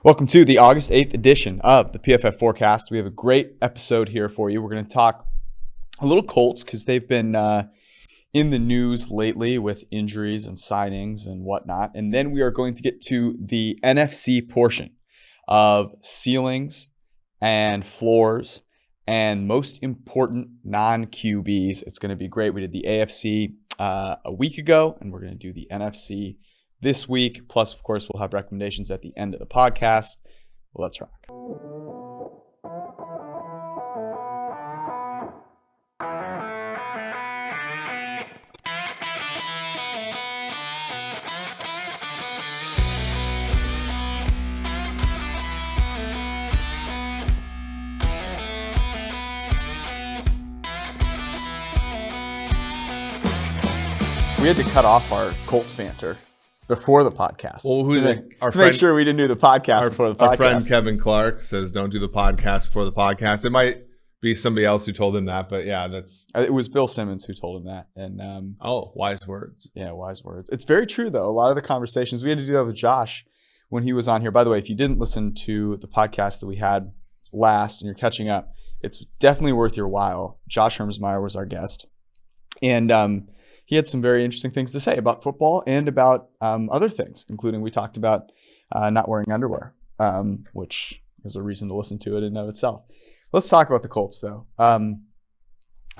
Welcome to the August 8th edition of the PFF Forecast. We have a great episode here for you. We're going to talk a little Colts because they've been in the news lately with injuries and signings and whatnot. And then we are going to get to the NFC portion of ceilings and floors and most important non-QBs. It's going to be great. We did the AFC a week ago, and we're going to do the NFC this week. Plus, of course, we'll have recommendations at the end of the podcast. Let's rock. We had to cut off our Colts banter before the podcast. Well, make sure we didn't do the podcast before the podcast. Our friend Kevin Clark says, don't do the podcast before the podcast. It might be somebody else who told him that, but yeah, it was Bill Simmons who told him that. And wise words. Yeah, wise words. It's very true, though. A lot of the conversations, we had to do that with Josh when he was on here. By the way, if you didn't listen to the podcast that we had last and you're catching up, it's definitely worth your while. Josh Hermsmeyer was our guest. And he had some very interesting things to say about football and about other things, including we talked about not wearing underwear, which is a reason to listen to it in and of itself. Let's talk about the Colts, though.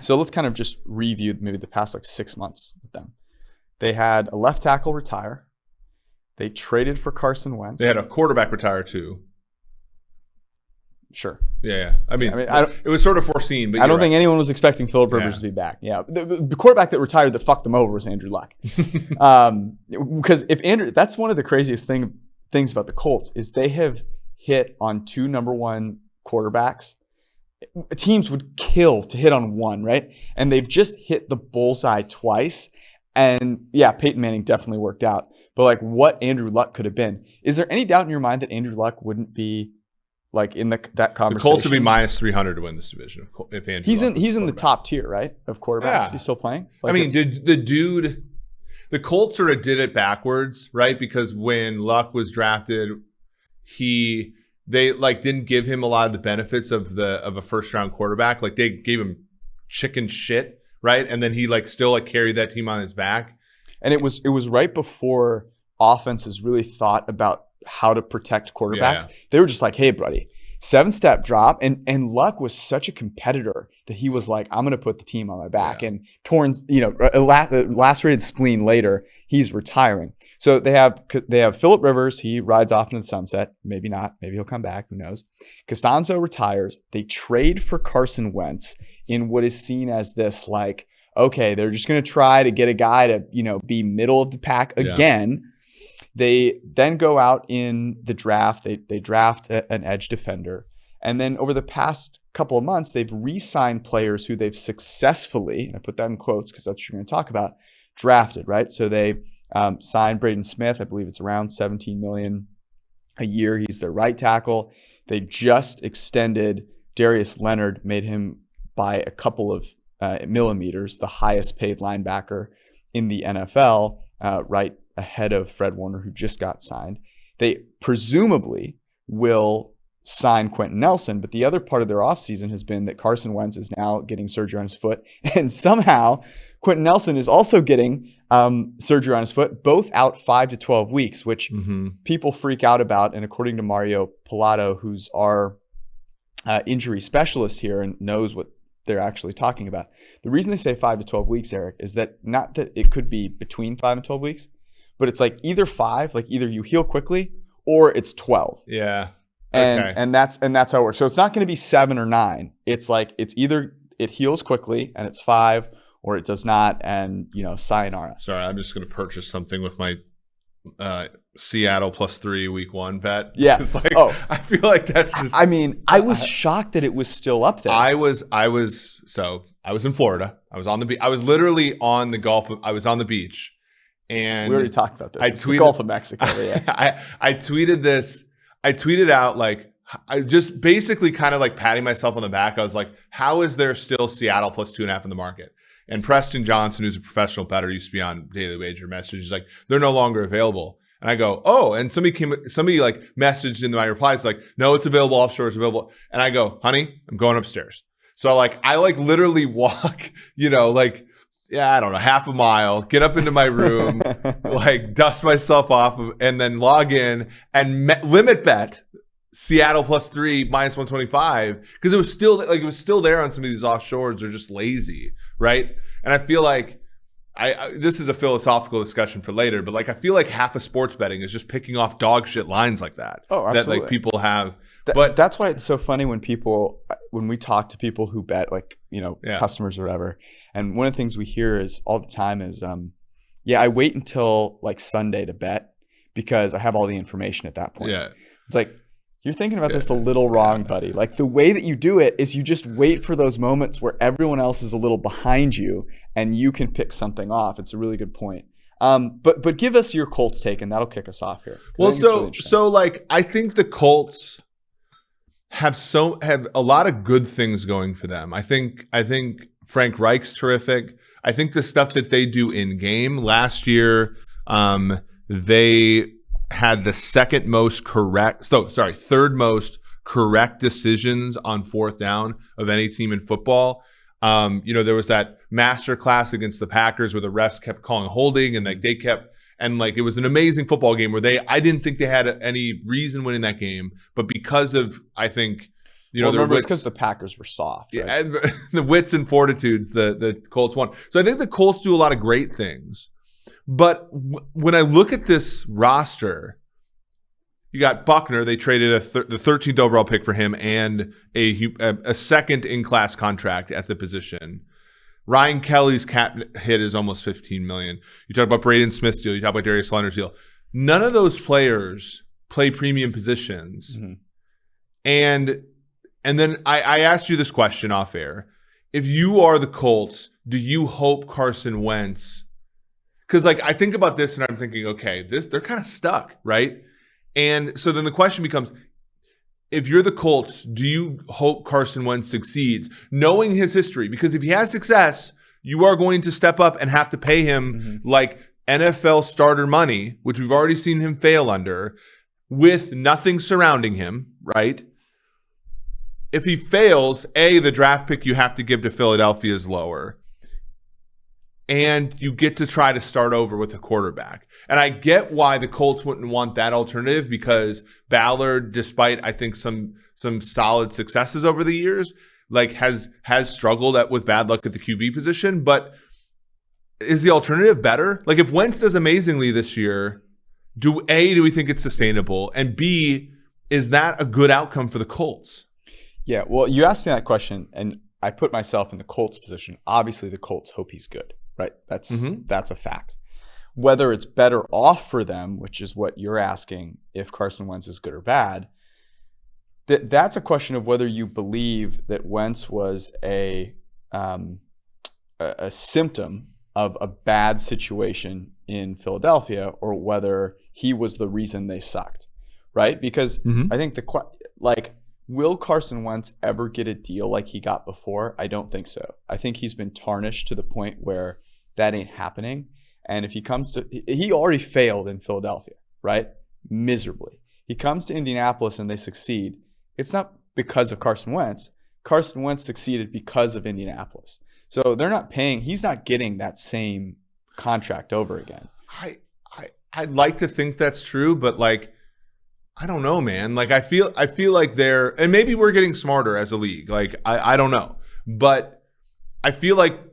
So let's kind of just review maybe the past 6 months with them. They had a left tackle retire. They traded for Carson Wentz. They had a quarterback retire, too. Sure. Yeah. I mean it was sort of foreseen, but I don't think anyone was expecting Phillip Rivers to be back. Yeah. The quarterback that retired that fucked them over was Andrew Luck. Because that's one of the craziest things about the Colts is they have hit on two number one quarterbacks. Teams would kill to hit on one, right? And they've just hit the bullseye twice. And yeah, Peyton Manning definitely worked out. But what Andrew Luck could have been. Is there any doubt in your mind that Andrew Luck wouldn't be in that conversation? The Colts would be minus 300 to win this division if Andrew Luck he's in the top tier, right, of quarterbacks. Yeah. He's still playing. The Colts sort of did it backwards, right? Because when Luck was drafted, they didn't give him a lot of the benefits of a first round quarterback. They gave him chicken shit, right? And then he still carried that team on his back. And it was right before offenses really thought about how to protect quarterbacks. Yeah. They were just hey, buddy, 7-step drop. And Luck was such a competitor that he was I'm going to put the team on my back. Yeah. And torn, lacerated spleen later, he's retiring. So they have Phillip Rivers. He rides off into the sunset. Maybe not. Maybe he'll come back. Who knows? Costanzo retires. They trade for Carson Wentz in what is seen as this okay, they're just going to try to get a guy to, be middle of the pack again. Yeah. They then go out in the draft. They draft an edge defender. And then over the past couple of months, they've re-signed players who they've successfully, and I put that in quotes because that's what you're going to talk about, drafted, right? So they signed Braden Smith. I believe it's around $17 million a year. He's their right tackle. They just extended Darius Leonard, made him by a couple of millimeters, the highest paid linebacker in the NFL, right ahead of Fred Warner, who just got signed. They presumably will sign Quentin Nelson, but the other part of their offseason has been that Carson Wentz is now getting surgery on his foot, and somehow Quentin Nelson is also getting surgery on his foot, both out 5 to 12 weeks, which people freak out about. And according to Mario Pilato, who's our injury specialist here and knows what they're actually talking about, the reason they say 5 to 12 weeks, Eric, is that not that it could be between 5 and 12 weeks, but it's either 5, either you heal quickly or it's 12. Yeah. Okay. And that's how it works. So it's not going to be 7 or 9. It's it's either it heals quickly and it's 5, or it does not, and sayonara. Sorry, I'm just going to purchase something with my Seattle +3 week 1 bet. Yeah. I feel like that's just. I was shocked that it was still up there. I was in Florida. I was on the beach. I was literally on the Gulf. I was on the beach. And we already talked about this. It's the Gulf of Mexico. Yeah. I tweeted this. I tweeted out I just basically kind of patting myself on the back. I was like, how is there still Seattle +2.5 in the market? And Preston Johnson, who's a professional bettor, used to be on Daily Wager Message. He's like, they're no longer available. And I go, oh, and somebody like messaged in my replies like, no, it's available offshore, it's available. And I go, honey, I'm going upstairs. So I literally walk, I don't know, half a mile, get up into my room, dust myself off, and then log in and limit bet Seattle +3 -125 because it was still there on some of these offshores. They're just lazy, right? And I feel like this is a philosophical discussion for later, but I feel like half of sports betting is just picking off dog shit lines like that. Oh, absolutely. That people have. But that's why it's so funny when we talk to people who bet, customers or whatever. And one of the things we hear is all the time is, I wait until Sunday to bet because I have all the information at that point. Yeah. It's like, you're thinking about this a little wrong, buddy. The way that you do it is you just wait for those moments where everyone else is a little behind you and you can pick something off. It's a really good point. But give us your Colts take and that'll kick us off here. Well, I think the Colts have a lot of good things going for them. I think Frank Reich's terrific. I think the stuff that they do in game last year, they had the third most correct decisions on fourth down of any team in football. There was that master class against the Packers where the refs kept calling holding and they kept, and it was an amazing football game where I didn't think they had any reason winning that game, but because of, I think, their wits, because the Packers were soft. Right? Yeah, and the wits and fortitudes, the Colts won. So I think the Colts do a lot of great things. But when I look at this roster, you got Buckner. They traded the 13th overall pick for him and a second in-class contract at the position. Ryan Kelly's cap hit is almost $15 million. You talk about Braden Smith's deal. You talk about Darius Leonard's deal. None of those players play premium positions. Mm-hmm. And then I asked you this question off air. If you are the Colts, do you hope Carson Wentz? Because I think about this and I'm thinking, okay, they're kind of stuck, right? And so then the question becomes, if you're the Colts, do you hope Carson Wentz succeeds, knowing his history? Because if he has success, you are going to step up and have to pay him NFL starter money, which we've already seen him fail under, with nothing surrounding him, right? If he fails, the draft pick you have to give to Philadelphia is lower. And you get to try to start over with a quarterback. And I get why the Colts wouldn't want that alternative because Ballard, despite I think some solid successes over the years, has struggled with bad luck at the QB position. But is the alternative better? If Wentz does amazingly this year, do we think it's sustainable? And B, is that a good outcome for the Colts? Yeah, well, you asked me that question, and I put myself in the Colts position. Obviously, the Colts hope he's good. Right, that's a fact. Whether it's better off for them, which is what you're asking, if Carson Wentz is good or bad, that's a question of whether you believe that Wentz was a symptom of a bad situation in Philadelphia, or whether he was the reason they sucked. Right, because I think will Carson Wentz ever get a deal like he got before? I don't think so. I think he's been tarnished to the point where that ain't happening. And if he already failed in Philadelphia, right? Miserably. He comes to Indianapolis and they succeed. It's not because of Carson Wentz. Carson Wentz succeeded because of Indianapolis. So he's not getting that same contract over again. I'd like to think that's true, but I don't know, man. I feel like and maybe we're getting smarter as a league. I don't know. But I feel like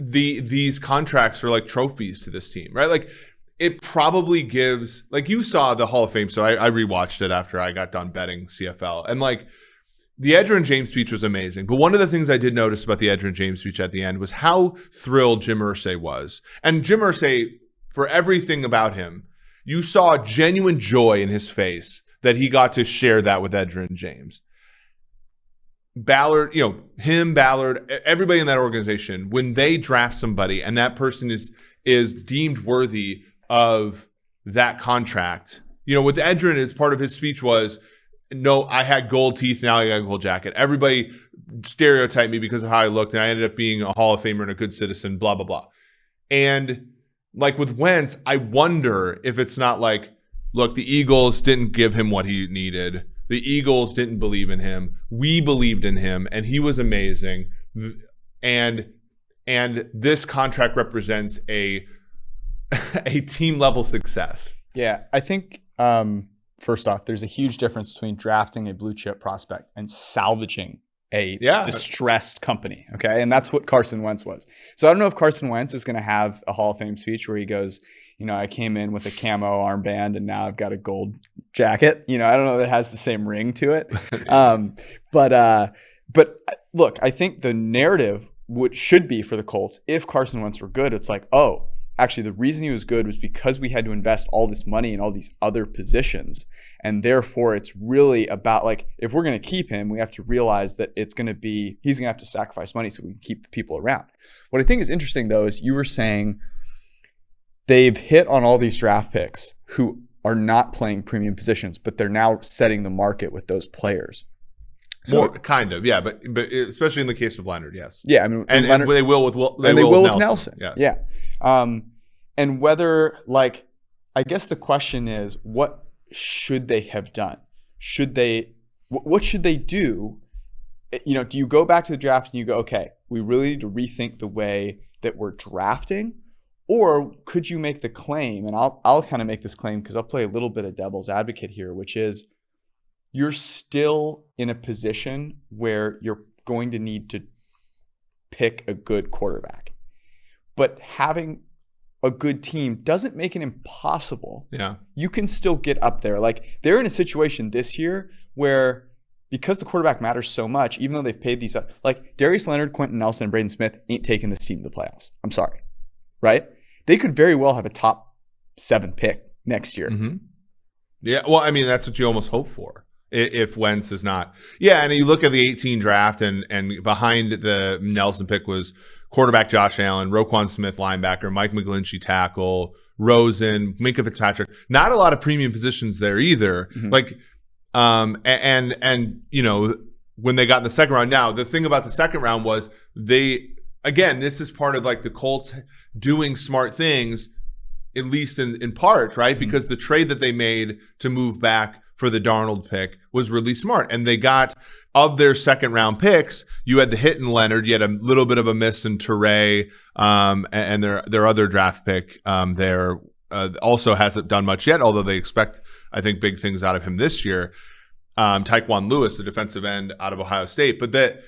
these contracts are like trophies to this team, right? It probably gives, you saw the Hall of Fame. So I rewatched it after I got done betting CFL. And the Edgerrin James speech was amazing. But one of the things I did notice about the Edgerrin James speech at the end was how thrilled Jim Irsay was. And Jim Irsay, for everything about him, you saw genuine joy in his face that he got to share that with Edgerrin James. Ballard, Ballard, everybody in that organization, when they draft somebody and that person is deemed worthy of that contract, with Edgerrin, as part of his speech was, no, I had gold teeth, now I got a gold jacket. Everybody stereotyped me because of how I looked, and I ended up being a Hall of Famer and a good citizen, blah, blah, blah. And like with Wentz, I wonder if it's not like, look, the Eagles didn't give him what he needed. The Eagles didn't believe in him. We believed in him, and he was amazing. And this contract represents a team level success. Yeah, I think first off, there's a huge difference between drafting a blue chip prospect and salvaging a distressed company. Okay, and that's what Carson Wentz was. So I don't know if Carson Wentz is going to have a Hall of Fame speech where he goes, I came in with a camo armband and now I've got a gold jacket. I don't know if it has the same ring to it. But look, I think the narrative should be for the Colts, if Carson Wentz were good, it's like, oh, actually the reason he was good was because we had to invest all this money in all these other positions. And therefore it's really about, like, if we're going to keep him, we have to realize that he's going to have to sacrifice money so we can keep the people around. What I think is interesting though, is you were saying they've hit on all these draft picks who are not playing premium positions, but they're now setting the market with those players. So kind of, yeah, but especially in the case of Leonard, yes. Yeah, I mean, and they will with Nelson. Yes. Yeah. And whether, like, I guess the question is, what should they have done? What should they do? Do you go back to the draft and you go, okay, we really need to rethink the way that we're drafting? Or could you make the claim, and I'll kind of make this claim because I'll play a little bit of devil's advocate here, which is you're still in a position where you're going to need to pick a good quarterback. But having a good team doesn't make it impossible. Yeah. You can still get up there. Like, they're in a situation this year where, because the quarterback matters so much, even though they've paid these up, like Darius Leonard, Quentin Nelson, and Braden Smith ain't taking this team to the playoffs. I'm sorry. Right? They could very well have a top 7 pick next year. Mm-hmm. Yeah. Well, I mean, that's what you almost hope for. If Wentz is not. Yeah, and you look at the 18 draft, and behind the Nelson pick was quarterback Josh Allen, Roquan Smith linebacker, Mike McGlinchey tackle, Rosen, Minkah Fitzpatrick. Not a lot of premium positions there either. Mm-hmm. Like, and when they got in the second round. Now, the thing about the second round was this is part of like the Colts doing smart things, at least in part, right? Mm-hmm. Because the trade that they made to move back for the Darnold pick was really smart. And they got, of their second round picks, you had the hit in Leonard, you had a little bit of a miss in Chahrouri, and their other draft pick there also hasn't done much yet, although they expect, I think, big things out of him this year. Tyquan Lewis, the defensive end out of Ohio State. But that,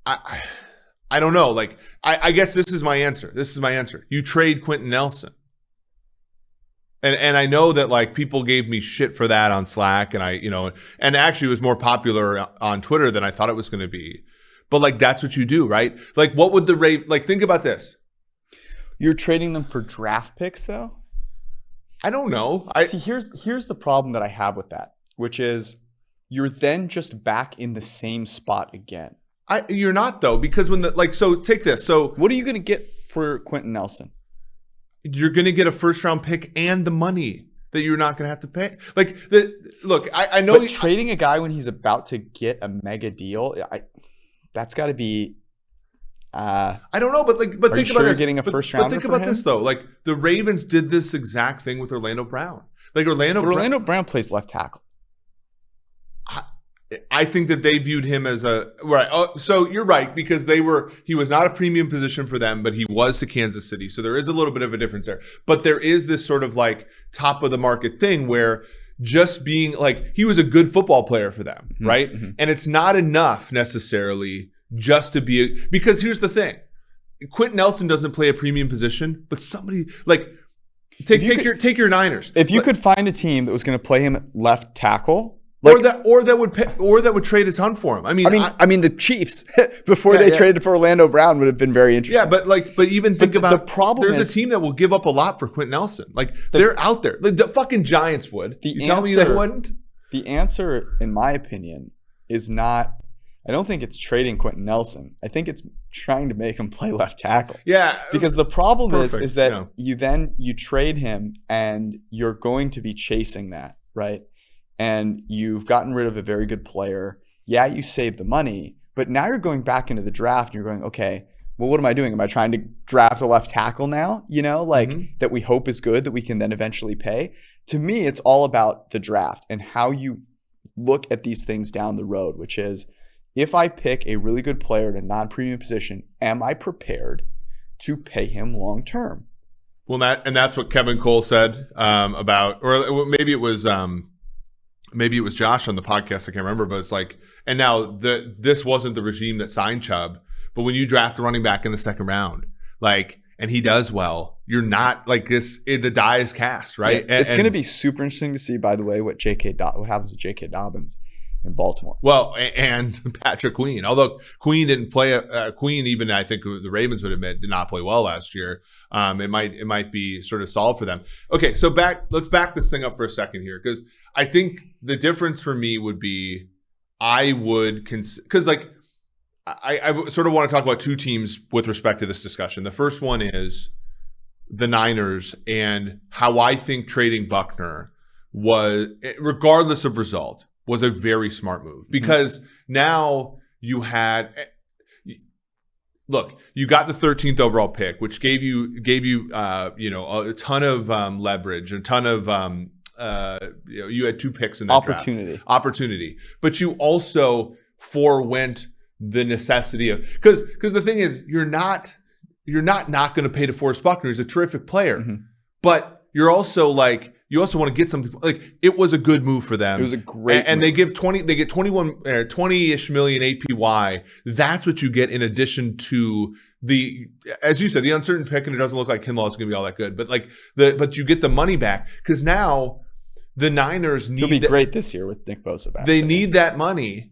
I don't know. Like, I guess this is my answer. You trade Quentin Nelson. And I know that, like, people gave me shit for that on Slack, and and actually it was more popular on Twitter than I thought it was going to be. But like, that's what you do, right? Like, what would the rate, like, think about this. You're trading them for draft picks though? I don't know. See, here's the problem that I have with that, which is you're then just back in the same spot again. You're not though, because so take this. So what are you going to get for Quentin Nelson? You're going to get a first round pick and the money that you're not going to have to pay. Like, look, I know. But trading a guy when he's about to get a mega deal, that's got to be. I don't know, but think about this. Getting a first rounder. But think about this though. Like, the Ravens did this exact thing with Orlando Brown. Like, Orlando Brown plays left tackle. I think that they viewed him as right. Oh, so you're right, because he was not a premium position for them, but he was to Kansas City. So there is a little bit of a difference there. But there is this sort of like top of the market thing where just being like, he was a good football player for them, mm-hmm, right? Mm-hmm. And it's not enough necessarily just to be because here's the thing. Quentin Nelson doesn't play a premium position, but somebody like take your Niners. If you could find a team that was going to play him at left tackle, like, or that would trade a ton for him. I mean, the Chiefs before they traded for Orlando Brown would have been very interesting. Yeah, but even think about the problem. There's a team that will give up a lot for Quentin Nelson. Like, they're out there. Like, the fucking Giants would. Tell me they wouldn't? The answer, in my opinion, is not. I don't think it's trading Quentin Nelson. I think it's trying to make him play left tackle. Yeah, because the problem is that you trade him and you're going to be chasing that, right? And you've gotten rid of a very good player. Yeah, you saved the money, but now you're going back into the draft and you're going, okay, well, what am I doing? Am I trying to draft a left tackle now? That we hope is good that we can then eventually pay. To me, it's all about the draft and how you look at these things down the road, which is, if I pick a really good player in a non-premium position, am I prepared to pay him long term? Well, that's what Kevin Cole said about, or maybe it was Josh on the podcast. I can't remember, but it's like, and now this wasn't the regime that signed Chubb, but when you draft a running back in the second round, like, and he does well, you're not like this. The die is cast, right? Yeah, it's going to be super interesting to see, by the way, what happens with J.K. Dobbins in Baltimore. Well, and Patrick Queen, although Queen didn't play. Queen, even I think the Ravens would admit, did not play well last year. It might be sort of solid for them. Okay, so let's back this thing up for a second here, because I think the difference for me would be, I would because like I sort of want to talk about two teams with respect to this discussion. The first one is the Niners and how I think trading Buckner was, regardless of result, was a very smart move, because now you had, look, you got the 13th overall pick, which gave you a ton of leverage, a ton of you had 2 picks in that opportunity, but you also forewent the necessity of, because the thing is, you're not going to pay DeForest Buckner. He's a terrific player, but you're also like, you also want to get something, like, it was a good move for them. It was a great and move. they get 20-ish million APY. That's what you get in addition to the, as you said, the uncertain pick, and it doesn't look like Kinlaw is going to be all that good, but like but you get the money back, because now the Niners need, he'll be great this year with Nick Bosa back. They need that money.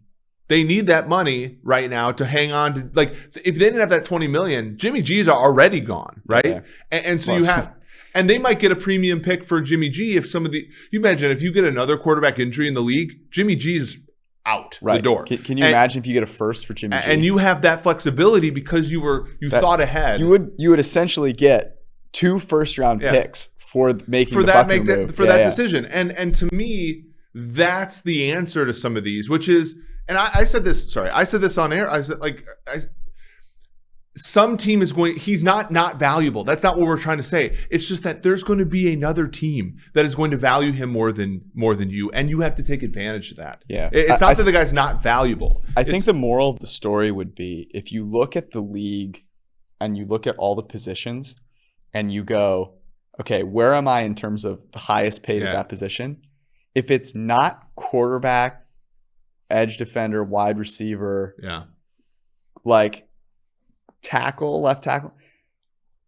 They need that money right now to hang on to, like, if they didn't have that 20 million, Jimmy G's are already gone, right? Yeah. And so you have, and they might get a premium pick for Jimmy G if some of the, you imagine if you get another quarterback injury in the league, Jimmy G's out the door. Can you imagine if you get a first for Jimmy G? And you have that flexibility because you thought ahead. You would essentially get 2 first-round picks for making that decision. And to me, that's the answer to some of these, which is, and I said this on air. I said, some team is going, he's not valuable. That's not what we're trying to say. It's just that there's going to be another team that is going to value him more than you, and you have to take advantage of that. Yeah. It's not that the guy's not valuable. I think the moral of the story would be, if you look at the league and you look at all the positions and you go, okay, where am I in terms of the highest paid at that position? If it's not quarterback, edge defender, wide receiver, like tackle, left tackle,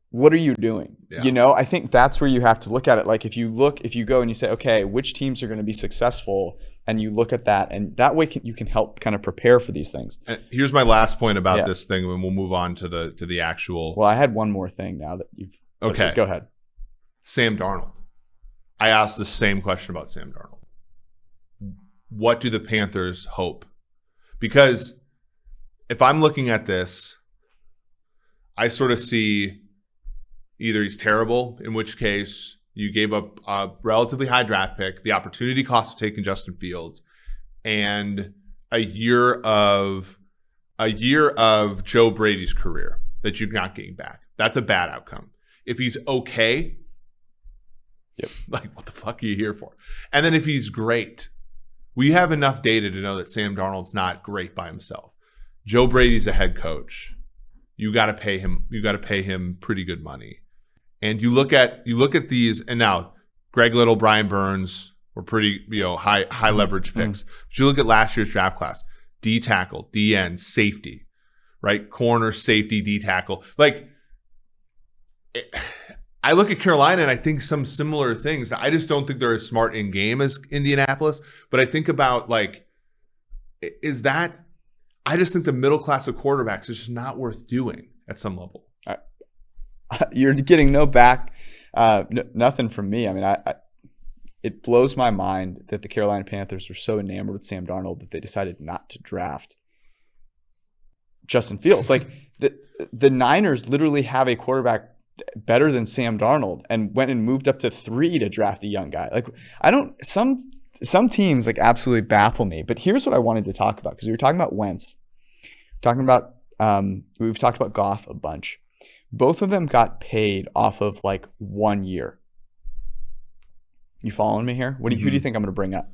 what are you doing? Yeah. I think that's where you have to look at it. Like, if you go and you say, okay, which teams are going to be successful, and you look at that, and that way you can help kind of prepare for these things. And here's my last point about this thing, and we'll move on to the actual. Well, I had one more thing now that you've. Okay, go ahead. Sam Darnold. I asked the same question about Sam Darnold. What do the Panthers hope? Because if I'm looking at this, I sort of see either he's terrible, in which case you gave up a relatively high draft pick, the opportunity cost of taking Justin Fields, and a year of Joe Brady's career that you're not getting back. That's a bad outcome. If he's okay, like, what the fuck are you here for? And then if he's great, we have enough data to know that Sam Darnold's not great by himself. Joe Brady's a head coach. You got to pay him. You got to pay him pretty good money. And you look at these, and now Greg Little, Brian Burns were pretty high leverage picks. But you look at last year's draft class: D tackle, D end, safety, right? Corner, safety, D tackle. Like, I look at Carolina and I think some similar things. I just don't think they're as smart in game as Indianapolis. But I think about, like, I just think the middle class of quarterbacks is just not worth doing at some level. You're getting nothing from me. I mean, it blows my mind that the Carolina Panthers were so enamored with Sam Darnold that they decided not to draft Justin Fields. Like, the Niners literally have a quarterback better than Sam Darnold and went and moved up to 3 to draft a young guy. Like, some teams like absolutely baffle me, but here's what I wanted to talk about, because we were talking about Wentz, talking about we've talked about Goff a bunch. Both of them got paid off of like 1 year. You following me here? Who do you think I'm going to bring up?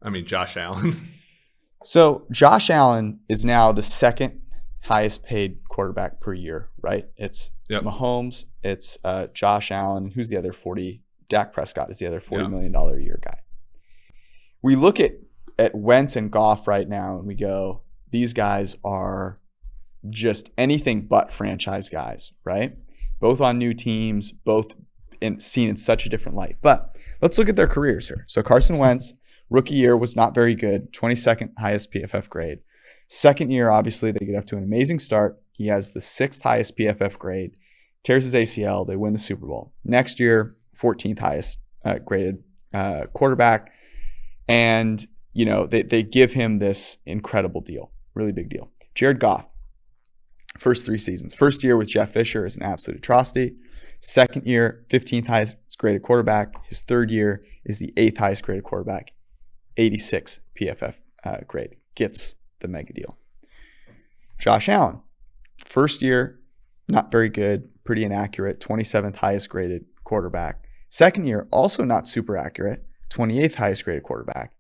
I mean, Josh Allen. So Josh Allen is now the second highest paid quarterback per year, right? It's Mahomes, it's Josh Allen. Who's the other 40? Dak Prescott is the other $40 million a year guy. We look at Wentz and Goff right now and we go, these guys are just anything but franchise guys, right? Both on new teams, both seen in such a different light. But let's look at their careers here. So Carson Wentz, rookie year was not very good, 22nd highest PFF grade. Second year, obviously, they get up to an amazing start. He has the 6th highest PFF grade, tears his ACL, they win the Super Bowl. Next year, 14th highest graded quarterback. And, you know, they give him this incredible deal, really big deal. Jared Goff, first 3 seasons. First year with Jeff Fisher is an absolute atrocity. Second year, 15th highest graded quarterback. His third year is the 8th highest graded quarterback, 86 PFF grade. Gets the mega deal. Josh Allen, first year, not very good, pretty inaccurate, 27th highest graded quarterback. Second year, also not super accurate, 28th highest graded quarterback.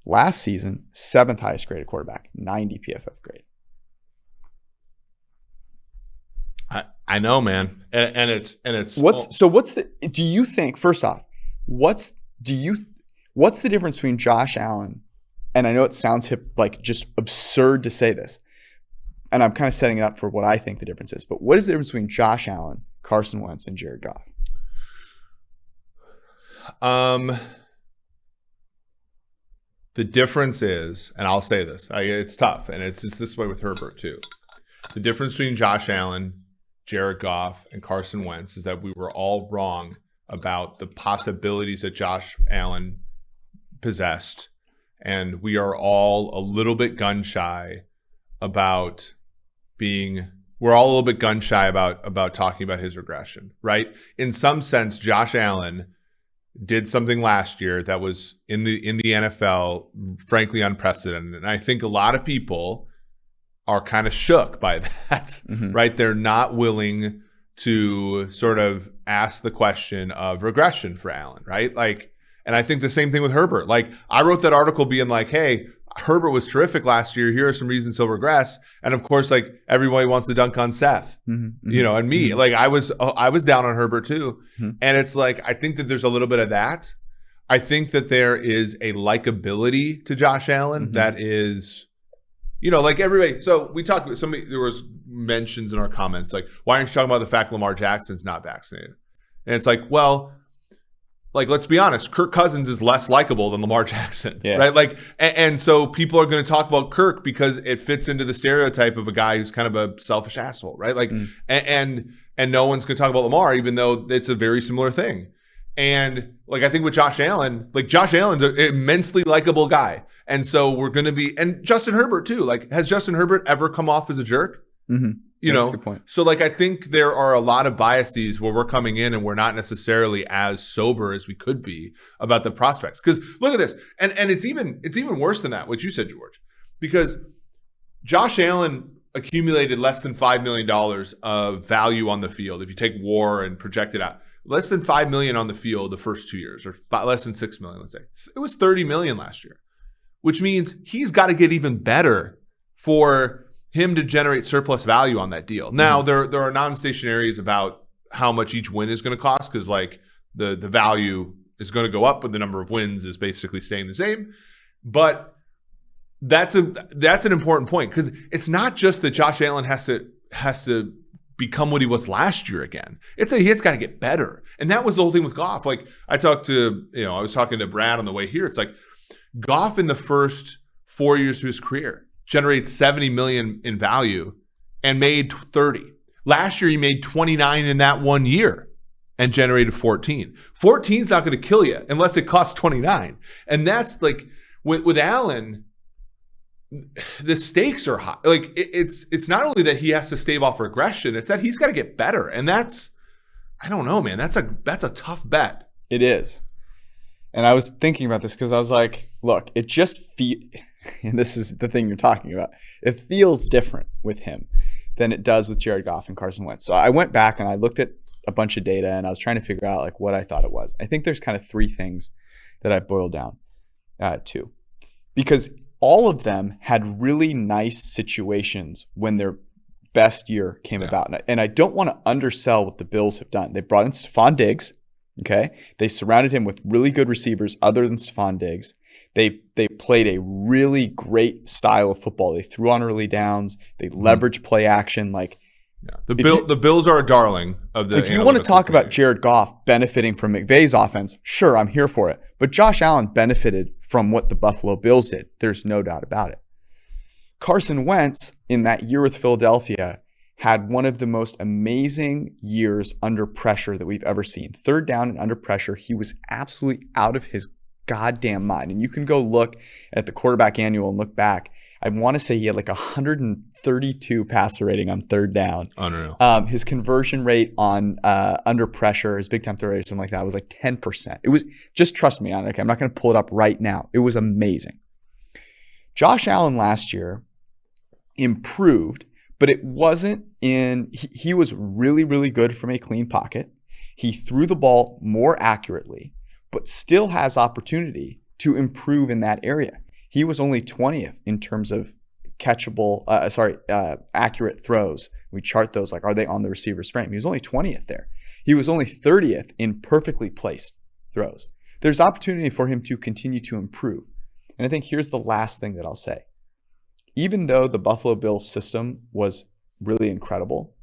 Last season, 7th highest graded quarterback, 90 PFF grade. I know, man, and it's do you think, first off, what's the difference between Josh Allen, and I know it sounds just absurd to say this, and I'm kind of setting it up for what I think the difference is, but what is the difference between Josh Allen, Carson Wentz, and Jared Goff? The difference is, and I'll say this, it's tough, and it's just this way with Herbert too. The difference between Josh Allen, Jared Goff, and Carson Wentz is that we were all wrong about the possibilities that Josh Allen possessed, and we are all a little bit gun shy about about talking about his regression, right? In some sense, Josh Allen did something last year that was in the NFL, frankly unprecedented, and I think a lot of people are kind of shook by that, right? They're not willing to sort of ask the question of regression for Allen, right? And I think the same thing with Herbert. I wrote that article being like, hey, Herbert was terrific last year. Here are some reasons he'll regress. And of course, everybody wants to dunk on Seth, and me. I was down on Herbert too. And it's I think that there's a little bit of that. I think that there is a likability to Josh Allen that is, everybody. So we talked with somebody, there was mentions in our comments, why aren't you talking about the fact Lamar Jackson's not vaccinated? And it's let's be honest, Kirk Cousins is less likable than Lamar Jackson, right? And so people are going to talk about Kirk because it fits into the stereotype of a guy who's kind of a selfish asshole, right? And no one's going to talk about Lamar, even though it's a very similar thing. And I think with Josh Allen, Josh Allen's an immensely likable guy. And so we're going to be, and Justin Herbert too, has Justin Herbert ever come off as a jerk? That's a good point. So I think there are a lot of biases where we're coming in and we're not necessarily as sober as we could be about the prospects. Because look at this, and it's even worse than that, what you said, George, because Josh Allen accumulated less than $5 million of value on the field. If you take WAR and project it out, less than $5 million on the field the first 2 years, or less than $6 million, let's say. It was $30 million last year, which means he's got to get even better for him to generate surplus value on that deal. Now, there are non-station areas about how much each win is going to cost, because the value is going to go up, but the number of wins is basically staying the same. But that's an important point, because it's not just that Josh Allen has to become what he was last year again. It's that he's got to get better. And that was the whole thing with Goff. I was talking to Brad on the way here. It's Goff in the first 4 years of his career generated $70 million in value and made 30. Last year, he made 29 in that 1 year and generated 14. 14 is not going to kill you unless it costs 29. And that's with Allen, the stakes are high. It's not only that he has to stave off regression, it's that he's got to get better. And that's, I don't know, man, that's a tough bet. It is. And I was thinking about this because I was look, it just and this is the thing you're talking about, it feels different with him than it does with Jared Goff and Carson Wentz. So I went back and I looked at a bunch of data and I was trying to figure out like what I thought it was. I think there's kind of three things that I boiled down to, because all of them had really nice situations when their best year came about. And I don't want to undersell what the Bills have done. They brought in Stephon Diggs. Okay. They surrounded him with really good receivers other than Stephon Diggs. They played a really great style of football. They threw on early downs. They leveraged play action. Like, the Bills are a darling of the. If you want to talk about Jared Goff benefiting from McVay's offense, sure, I'm here for it. But Josh Allen benefited from what the Buffalo Bills did. There's no doubt about it. Carson Wentz, in that year with Philadelphia, had one of the most amazing years under pressure that we've ever seen. Third down and under pressure, he was absolutely out of his goddamn mind. And you can go look at the quarterback annual and look back. I want to say he had like 132 passer rating on third down. Unreal. His conversion rate on under pressure, his big time throw rate, something like that, was like 10%. It was, just trust me on it. Okay, I'm not going to pull it up right now. It was amazing. Josh Allen last year improved, but it wasn't in, he was really, really good from a clean pocket. He threw the ball more accurately, but still has opportunity to improve in that area. He was only 20th in terms of accurate throws. We chart those like, are they on the receiver's frame? He was only 20th there. He was only 30th in perfectly placed throws. There's opportunity for him to continue to improve. And I think here's the last thing that I'll say. Even though the Buffalo Bills system was really incredible,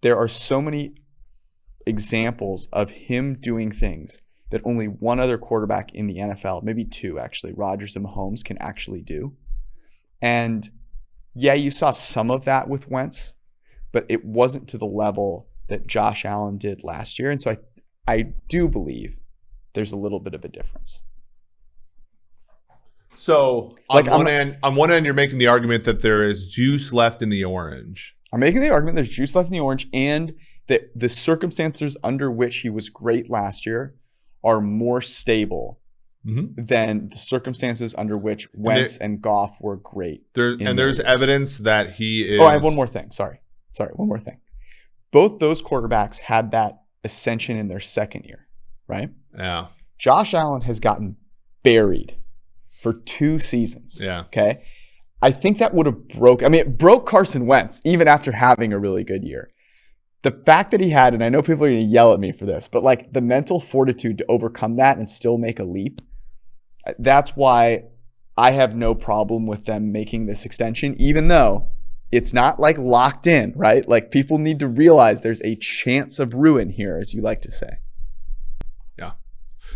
there are so many examples of him doing things that only one other quarterback in the NFL, maybe two actually, Rodgers and Mahomes, can actually do. And yeah, you saw some of that with Wentz, but it wasn't to the level that Josh Allen did last year. And so I do believe there's a little bit of a difference. So on one end, you're making the argument that there is juice left in the orange. I'm making the argument there's juice left in the orange, and that the circumstances under which he was great last year are more stable than the circumstances under which Wentz and Goff were great. There's evidence that he is. Oh, I have one more thing. Sorry, one more thing. Both those quarterbacks had that ascension in their second year, right? Yeah. Josh Allen has gotten buried for 2 seasons. Yeah. Okay. I think that would have it broke Carson Wentz even after having a really good year. The fact that he had, and I know people are going to yell at me for this, but like the mental fortitude to overcome that and still make a leap, that's why I have no problem with them making this extension, even though it's not like locked in, right? Like people need to realize there's a chance of ruin here, as you like to say. Yeah.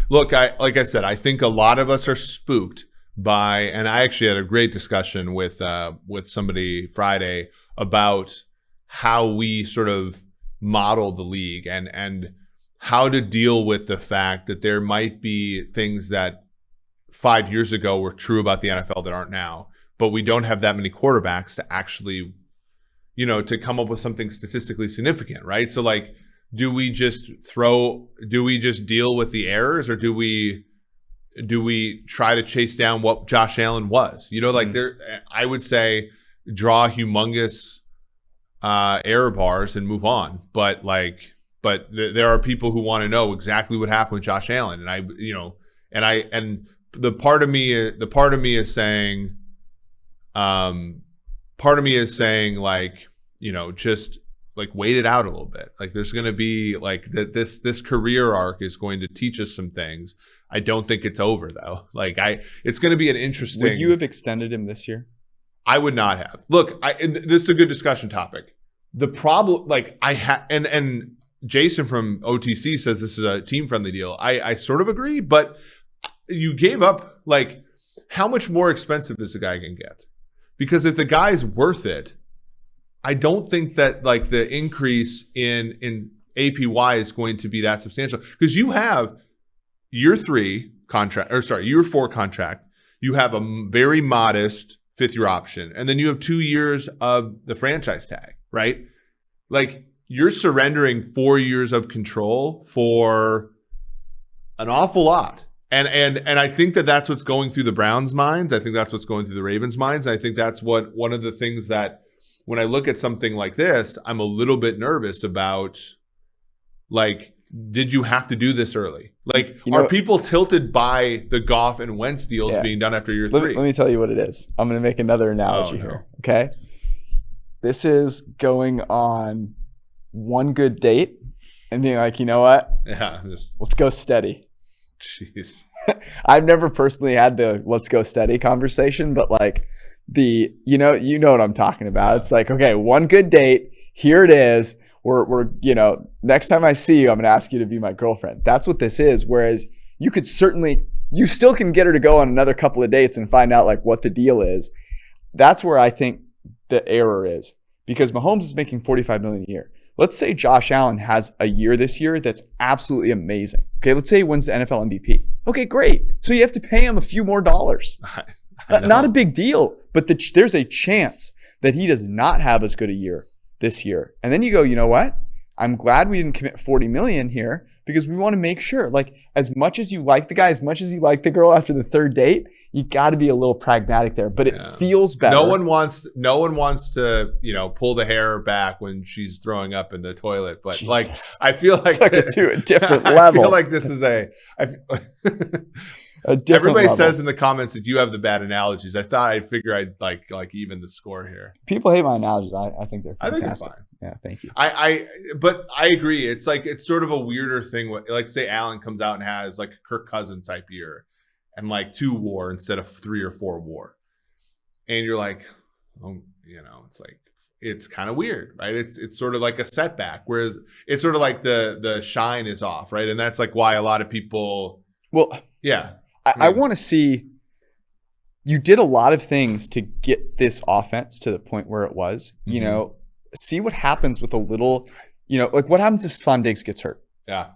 Look, like I said, I think a lot of us are spooked by, and I actually had a great discussion with somebody Friday about how we sort of model the league and how to deal with the fact that there might be things that 5 years ago were true about the NFL that aren't now, but we don't have that many quarterbacks to actually, to come up with something statistically significant, right? So like, do we just deal with the errors, or do we try to chase down what Josh Allen was? I would say draw humongous error bars and move on. But there are people who want to know exactly what happened with Josh Allen. And the part of me is saying, just like wait it out a little bit. Like there's going to be like this career arc is going to teach us some things. I don't think it's over though. It's going to be an interesting. Would you have extended him this year? I would not have. Look, this is a good discussion topic. The problem, and Jason from OTC says this is a team-friendly deal. I sort of agree, but you gave up, how much more expensive is the guy going to get? Because if the guy's worth it, I don't think that, the increase in APY is going to be that substantial. Because you have year 4 contract. You have a very modest 5th-year option. And then you have 2 years of the franchise tag, right? You're surrendering 4 years of control for an awful lot. And I think that's what's going through the Browns' minds. I think that's what's going through the Ravens' minds. I think that's one of the things that when I look at something like this, I'm a little bit nervous about, like, did you have to do this early? Like, are people tilted by the Goff and Wentz deals being done after year 3? Let me tell you what it is. I'm going to make another analogy here. Okay. This is going on one good date and being like, you know what? Yeah. Let's go steady. Jeez. I've never personally had the let's go steady conversation, but like you know what I'm talking about. It's like, okay, one good date. Here it is. We're next time I see you, I'm going to ask you to be my girlfriend. That's what this is. Whereas you still can get her to go on another couple of dates and find out like what the deal is. That's where I think the error is, because Mahomes is making $45 million a year. Let's say Josh Allen has a year this year that's absolutely amazing. Okay, let's say he wins the NFL MVP. Okay, great. So you have to pay him a few more dollars. Not a big deal, but there's a chance that he does not have as good a year this year. And then you go, you know what? I'm glad we didn't commit $40 million here, because we want to make sure, like, as much as you like the guy, as much as you like the girl after the third date, you got to be a little pragmatic there, but it feels better. No one wants to, pull the hair back when she's throwing up in the toilet. But Jesus. I feel like took it to a different level. I feel like this is a different Everybody level. Says in the comments that you have the bad analogies. I'd figure I'd like even the score here. People hate my analogies. I think they're fantastic. I think they're fine. Yeah, thank you. But I agree. It's like, it's sort of a weirder thing. Like, say Allen comes out and has like a Kirk Cousins type year and like 2 WAR instead of 3 or 4 WAR. And you're like, it's like, it's kind of weird, right? It's sort of like a setback, whereas it's sort of like the shine is off, right? And that's like why a lot of people. Well, yeah. I want to see, you did a lot of things to get this offense to the point where it was, see what happens with a little, like what happens if Stephon Diggs gets hurt? Yeah.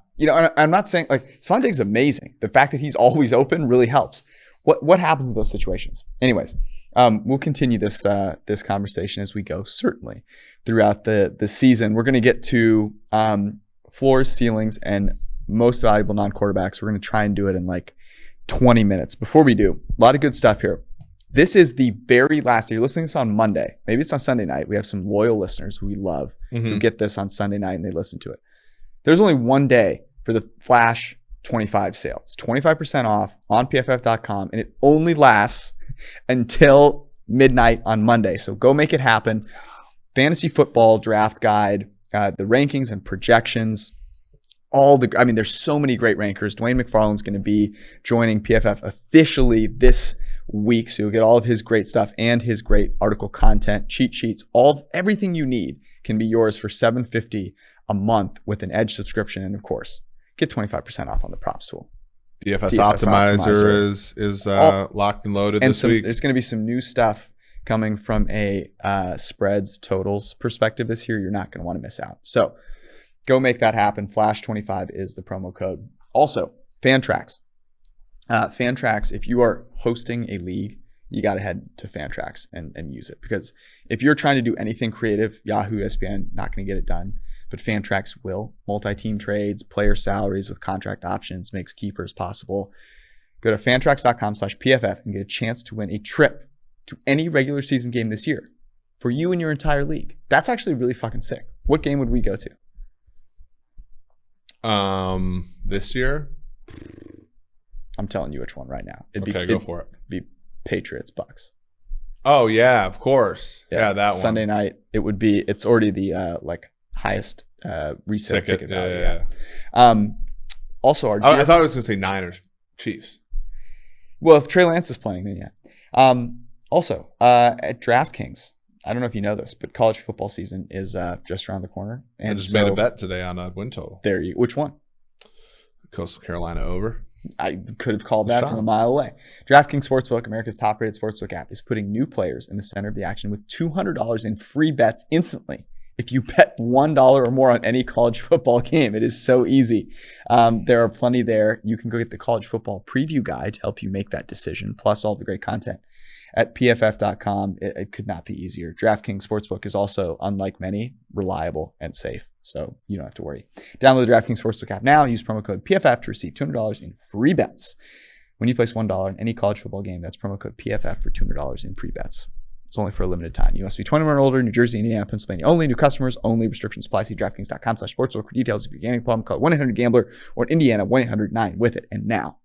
I'm not saying like Stephon Diggs is amazing. The fact that he's always open really helps. What happens in those situations? Anyways, we'll continue this conversation as we go, certainly throughout the season. We're going to get to floors, ceilings, and most valuable non-quarterbacks. We're going to try and do it in like 20 minutes. Before we do, a lot of good stuff here. This is the very last day. You're listening to this on Monday. Maybe it's on Sunday night. We have some loyal listeners who we love who get this on Sunday night and they listen to it. There's only one day for the Flash 25 sale. It's 25% off on pff.com, and it only lasts until midnight on Monday. So go make it happen. Fantasy football draft guide, the rankings and projections, there's so many great rankers. Dwayne McFarland's going to be joining PFF officially this week, so you'll get all of his great stuff and his great article content, cheat sheets, everything you need can be yours for $7.50 a month with an Edge subscription, and of course, get 25% off on the props tool. DFS Optimizer is locked and loaded this week. There's going to be some new stuff coming from a spreads totals perspective this year. You're not going to want to miss out. So go make that happen. Flash25 is the promo code. Also, Fantrax. Fantrax, if you are hosting a league, you got to head to Fantrax and use it, because if you're trying to do anything creative, Yahoo, ESPN, not going to get it done. But Fantrax will. Multi-team trades, player salaries with contract options, makes keepers possible. Go to fantrax.com/PFF and get a chance to win a trip to any regular season game this year for you and your entire league. That's actually really fucking sick. What game would we go to? This year? I'm telling you which one right now. Go for it. It'd be Patriots Bucks. Oh yeah, of course. Yeah, that one. Sunday night. It's already the highest resale ticket value. Yeah. Also, I thought it was going to say Niners Chiefs. Well, if Trey Lance is playing, then yeah. Also, at DraftKings, I don't know if you know this, but college football season is just around the corner. And I just made a bet today on a win total. Which one? Coastal Carolina over. I could have called that from a mile away. DraftKings Sportsbook, America's top-rated sportsbook app, is putting new players in the center of the action with $200 in free bets instantly. If you bet $1 or more on any college football game, it is so easy. There are plenty there. You can go get the college football preview guide to help you make that decision, plus all the great content at pff.com. It could not be easier. DraftKings Sportsbook is also, unlike many, reliable and safe. so you don't have to worry. Download the DraftKings Sportsbook app now. Use promo code PFF to receive $200 in free bets. When you place $1 on any college football game, that's promo code PFF for $200 in free bets. It's only for a limited time. You must be 21 or older, New Jersey, Indiana, Pennsylvania only. New customers only. Restrictions apply. See DraftKings.com/sportsbook for details. If you're a gambling problem, call 1-800-GAMBLER or in Indiana 1-800-9-WITH-IT. And now,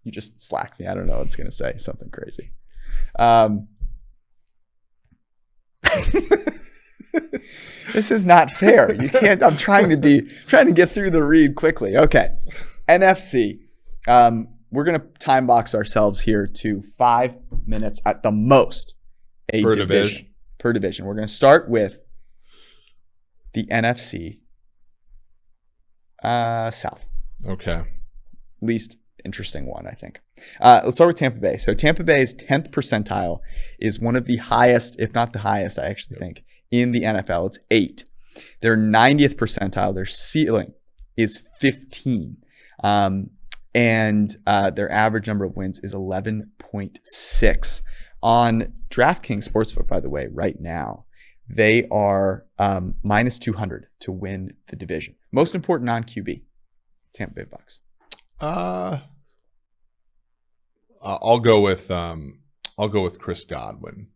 you just slacked me. I don't know what it's going to say. Something crazy. This is not fair. You can't. I'm trying to get through the read quickly. Okay, NFC. We're gonna time box ourselves here to 5 minutes at the most. Per division. We're gonna start with the NFC South. Okay. Least interesting one, I think. Let's start with Tampa Bay. So Tampa Bay's 10th percentile is one of the highest, if not the highest, I actually think, in the NFL. It's 8. Their 90th percentile, their ceiling, is 15. And their average number of wins is 11.6. On DraftKings Sportsbook, by the way, right now, they are minus 200 to win the division. Most important non-QB, Tampa Bay Bucks. I'll go with Chris Godwin.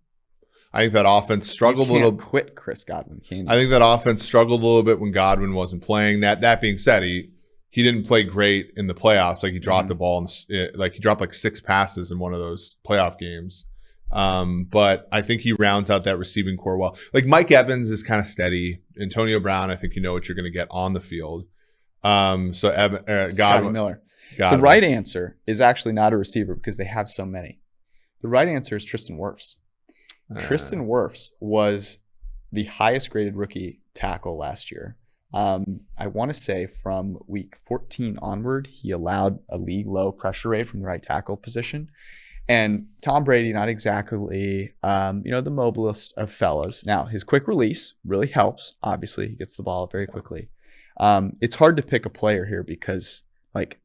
I think that offense struggled a little. Quit Chris Godwin. I think that offense struggled a little bit when Godwin wasn't playing. That being said, he didn't play great in the playoffs. Like he dropped the ball, he dropped like 6 passes in one of those playoff games. But I think he rounds out that receiving core well. Like Mike Evans is kind of steady. Antonio Brown, I think you know what you're going to get on the field. Godwin Miller. The right answer is actually not a receiver because they have so many. The right answer is Tristan Wirfs. Tristan Wirfs was the highest graded rookie tackle last year. I want to say from week 14 onward, he allowed a league low pressure rate from the right tackle position. And Tom Brady, not exactly, the mobilest of fellas. Now, his quick release really helps. Obviously, he gets the ball very quickly. It's hard to pick a player here because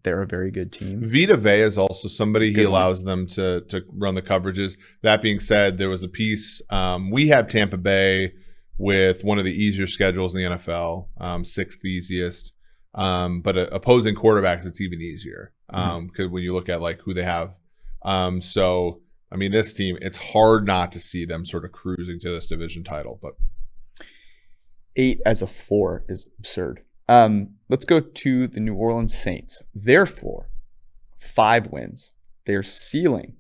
they're a very good team. Vita Vea is also somebody he allows them to run the coverages. That being said, there was a piece. We have Tampa Bay with one of the easier schedules in the NFL, 6th easiest. But opposing quarterbacks, it's even easier because when you look at who they have. So, I mean, this team, it's hard not to see them sort of cruising to this division title. But 8 as a 4 is absurd. Let's go to the New Orleans Saints. Their floor, 5 wins. Their ceiling,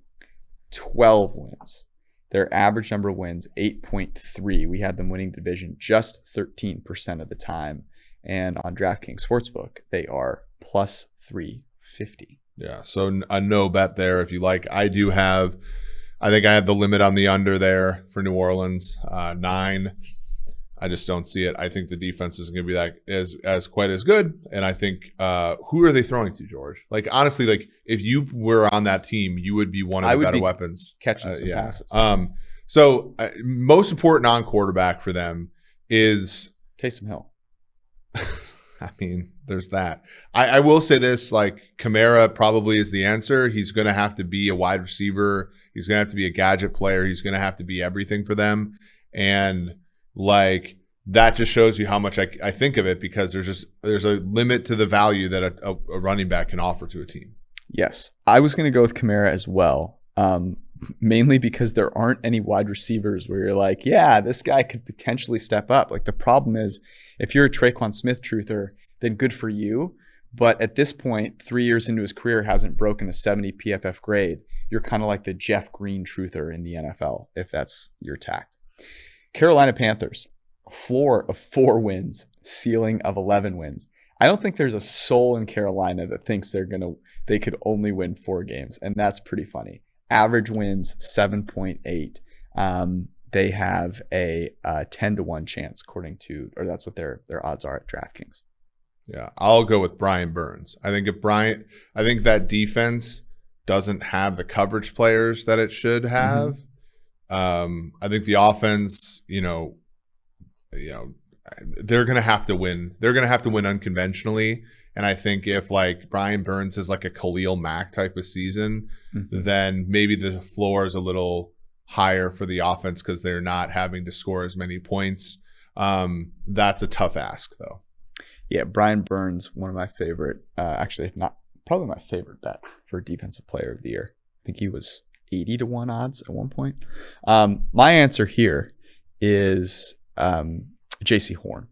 12 wins. Their average number of wins, 8.3. We had them winning the division just 13% of the time. And on DraftKings Sportsbook, they are plus 350. Yeah, so a no bet there if you like. I think I have the limit on the under there for New Orleans, 9. I just don't see it. I think the defense isn't going to be as quite as good. And I think who are they throwing to, George? Honestly, if you were on that team, you would be one of the better weapons. Catching some passes. So most important non-quarterback for them is Taysom Hill. I mean, there's that. I will say this, Kamara probably is the answer. He's going to have to be a wide receiver. He's going to have to be a gadget player. He's going to have to be everything for them. And that just shows you how much I think of it because there's a limit to the value that a running back can offer to a team. Yes. I was going to go with Kamara as well, mainly because there aren't any wide receivers where you're yeah, this guy could potentially step up. The problem is if you're a Traquan Smith truther, then good for you. But at this point, 3 years into his career, hasn't broken a 70 PFF grade. You're kind of like the Jeff Green truther in the NFL, if that's your tact. Carolina Panthers, floor of 4 wins, ceiling of 11 wins. I don't think there's a soul in Carolina that thinks they could only win 4 games, and that's pretty funny. Average wins 7.8. They have a 10-1 chance or that's what their odds are at DraftKings. Yeah, I'll go with Brian Burns. I think that defense doesn't have the coverage players that it should have. I think the offense, they're going to have to win. They're going to have to win unconventionally. And I think if Brian Burns is a Khalil Mack type of season, then maybe the floor is a little higher for the offense because they're not having to score as many points. That's a tough ask, though. Yeah, Brian Burns, one of my favorite, actually, if not probably my favorite bet for Defensive Player of the Year. I think he was 80-1 odds at one point. My answer here is J.C. Horn.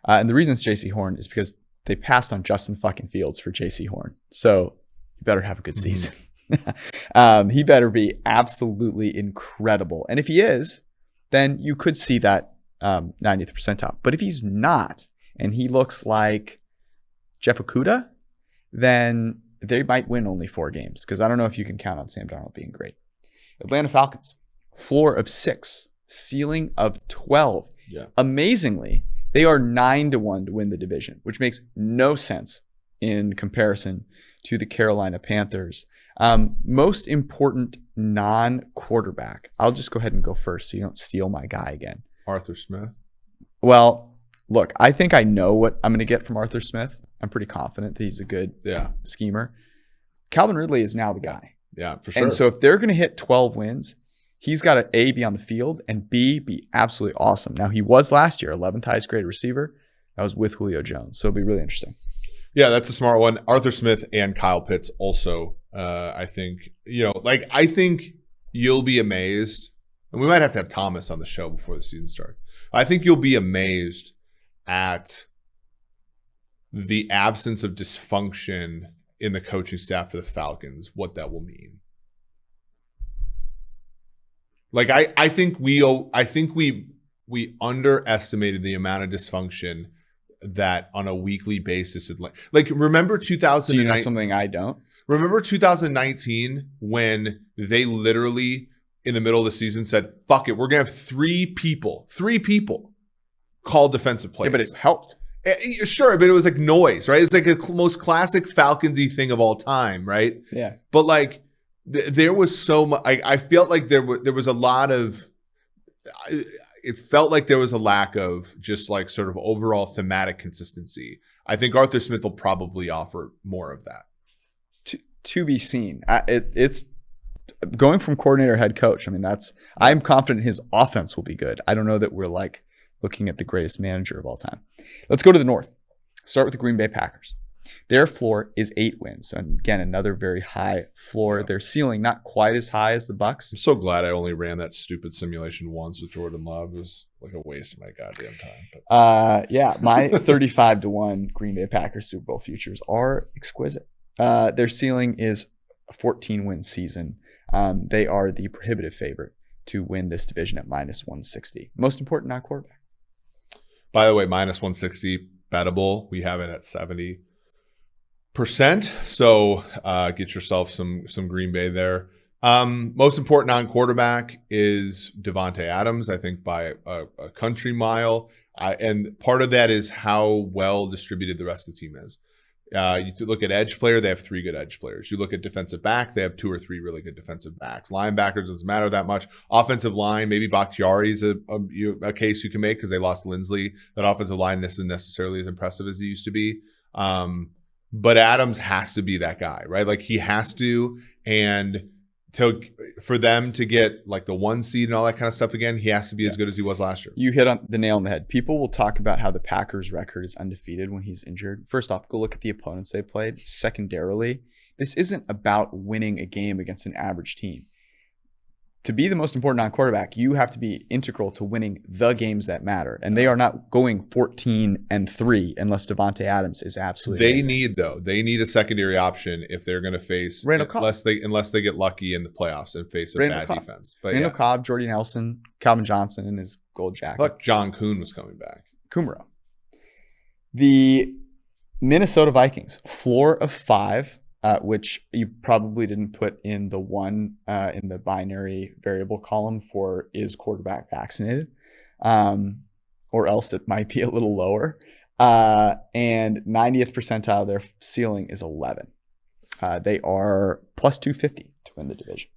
And the reason it's J.C. Horn is because they passed on Justin fucking Fields for J.C. Horn. So you better have a good season. He better be absolutely incredible. And if he is, then you could see that 90th percentile. But if he's not, and he looks like Jeff Okudah, then they might win only 4 games, because I don't know if you can count on Sam Darnold being great. Atlanta Falcons, floor of 6, ceiling of 12. Yeah. Amazingly, they are 9-1 to win the division, which makes no sense in comparison to the Carolina Panthers. Most important non-quarterback. I'll just go ahead and go first so you don't steal my guy again. Arthur Smith. Well, look, I think I know what I'm going to get from Arthur Smith. I'm pretty confident that he's a good schemer. Calvin Ridley is now the guy. Yeah, for sure. And so if they're going to hit 12 wins, he's got to A, be on the field, and B, be absolutely awesome. Now, he was last year 11th highest graded receiver. That was with Julio Jones. So it'll be really interesting. Yeah, that's a smart one. Arthur Smith and Kyle Pitts also, I think, I think you'll be amazed. And we might have to have Thomas on the show before the season starts. I think you'll be amazed at the absence of dysfunction in the coaching staff for the Falcons, what that will mean. Like, I think we underestimated the amount of dysfunction that on a weekly basis. Like remember 2009? Do you know something I don't? Remember 2019 when they literally in the middle of the season said, fuck it, we're going to have 3 people call defensive plays. Yeah, but it helped. Sure, but it was like noise, right? It's like the most classic Falcons-y thing of all time, right? Yeah. But like there was so much. I felt like there was a lot of. It felt like there was a lack of just like sort of overall thematic consistency. I think Arthur Smith will probably offer more of that. To be seen. It's going from coordinator head coach. I mean, I'm confident his offense will be good. I don't know that we're like looking at the greatest manager of all time. Let's go to the North. Start with the Green Bay Packers. Their floor is 8 wins. And again, another very high floor. Their ceiling not quite as high as the Bucs. I'm so glad I only ran that stupid simulation once with Jordan Love. It was like a waste of my goddamn time. Yeah, my 35-1 Green Bay Packers Super Bowl futures are exquisite. Their ceiling is a 14-win season. They are the prohibitive favorite to win this division at -160. Most important, not quarterback. By the way, -160 bettable. We have it at 70%. So get yourself some Green Bay there. Most important non-quarterback is Devontae Adams, I think by a country mile. And part of that is how well distributed the rest of the team is. You look at edge player, they have 3 good edge players. You look at defensive back, they have 2 or 3 really good defensive backs. Linebackers doesn't matter that much. Offensive line, maybe Bakhtiari is a case you can make because they lost Lindsley. That offensive line isn't necessarily as impressive as it used to be. But Adams has to be that guy, right? Like he has to, and for them to get like the 1 seed and all that kind of stuff again, he has to be as good as he was last year. You hit on the nail on the head. People will talk about how the Packers' record is undefeated when he's injured. First off, go look at the opponents they played. Secondarily, this isn't about winning a game against an average team. To be the most important non-quarterback, you have to be integral to winning the games that matter. And they are not going 14-3 unless Devontae Adams is absolutely amazing. They need a secondary option if they're going to face Randall Cobb. unless they get lucky in the playoffs and face a bad defense. But Randall Cobb, Jordy Nelson, Calvin Johnson in his gold jacket. Look, John Kuhn was coming back. Kumaro. The Minnesota Vikings, floor of 5. Which you probably didn't put in the 1 in the binary variable column for is quarterback vaccinated, or else it might be a little lower. And 90th percentile, their ceiling is 11. They are +250 to win the division.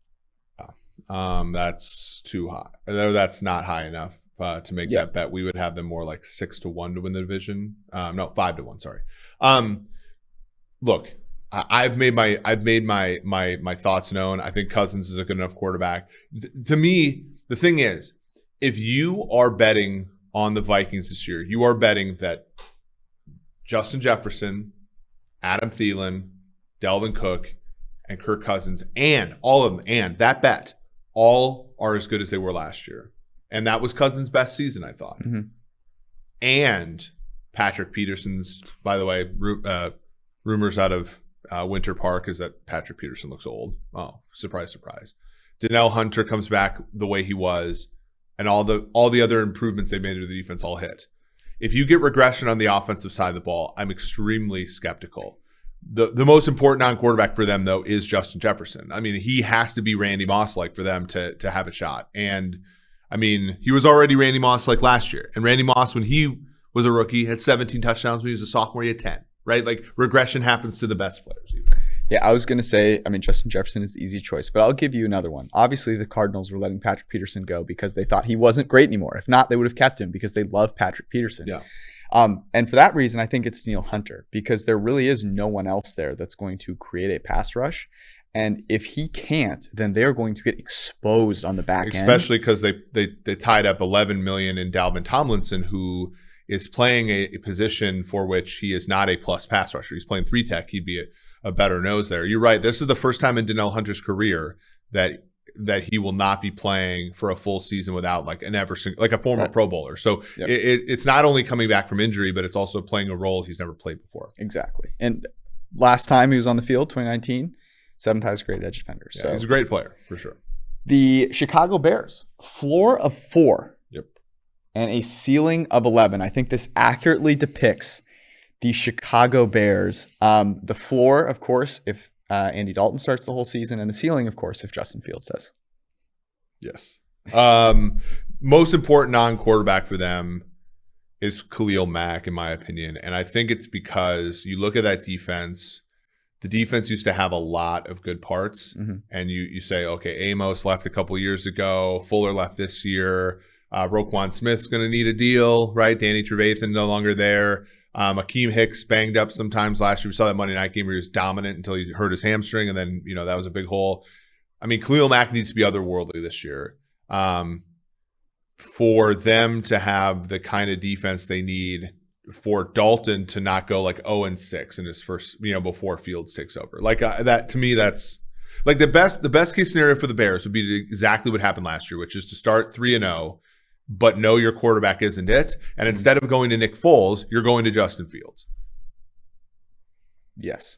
That's too high. That's not high enough to make that bet. We would have them more like 6-1 to win the division. No, 5-1. Sorry. Look. I've made my thoughts known. I think Cousins is a good enough quarterback. To me, the thing is, if you are betting on the Vikings this year, you are betting that Justin Jefferson, Adam Thielen, Dalvin Cook, and Kirk Cousins, and all of them, and that bet, all are as good as they were last year. And that was Cousins' best season, I thought. Mm-hmm. And Patrick Peterson's, by the way, rumors out of Winter Park is that Patrick Peterson looks old. Oh, surprise, surprise. Danielle Hunter comes back the way he was, and all the other improvements they made to the defense all hit. If you get regression on the offensive side of the ball, I'm extremely skeptical. The most important non-quarterback for them, though, is Justin Jefferson. I mean, he has to be Randy Moss-like for them to have a shot. And, I mean, he was already Randy Moss-like last year. And Randy Moss, when he was a rookie, had 17 touchdowns. When he was a sophomore, he had 10, right? Like, regression happens to the best players. Even. Yeah, I was going to say, I mean, Justin Jefferson is the easy choice, but I'll give you another one. Obviously, the Cardinals were letting Patrick Peterson go because they thought he wasn't great anymore. If not, they would have kept him because they love Patrick Peterson. Yeah. And for that reason, I think it's Danielle Hunter because there really is no one else there that's going to create a pass rush. And if he can't, then they're going to get exposed on the back end. Especially because they tied up $11 million in Dalvin Tomlinson, who is playing a position for which he is not a plus pass rusher. He's playing 3-tech. He'd be a better nose there. You're right. This is the first time in Danielle Hunter's career that he will not be playing for a full season without like a former Pro Bowler. So yep. It's not only coming back from injury, but it's also playing a role he's never played before. Exactly. And last time he was on the field, 2019, 7th highest graded edge defender. Yeah, so he's a great player for sure. The Chicago Bears, floor of 4. Yep. And a ceiling of 11. I think this accurately depicts the Chicago Bears. The floor, of course, if Andy Dalton starts the whole season, and the ceiling, of course, if Justin Fields does. Yes. Most important non-quarterback for them is Khalil Mack, in my opinion. And I think it's because you look at that defense. The defense used to have a lot of good parts. Mm-hmm. And you say, okay, Amos left a couple years ago. Fuller left this year. Roquan Smith's going to need a deal, right? Danny Trevathan no longer there. Akeem Hicks banged up sometimes last year. We saw that Monday night game where he was dominant until he hurt his hamstring, and then that was a big hole. I mean, Khalil Mack needs to be otherworldly this year for them to have the kind of defense they need for Dalton to not go like 0-6 in his first, before Fields takes over. Like that to me, that's like the best case scenario for the Bears would be exactly what happened last year, which is to start 3-0. But know your quarterback isn't it. And instead of going to Nick Foles, you're going to Justin Fields. Yes.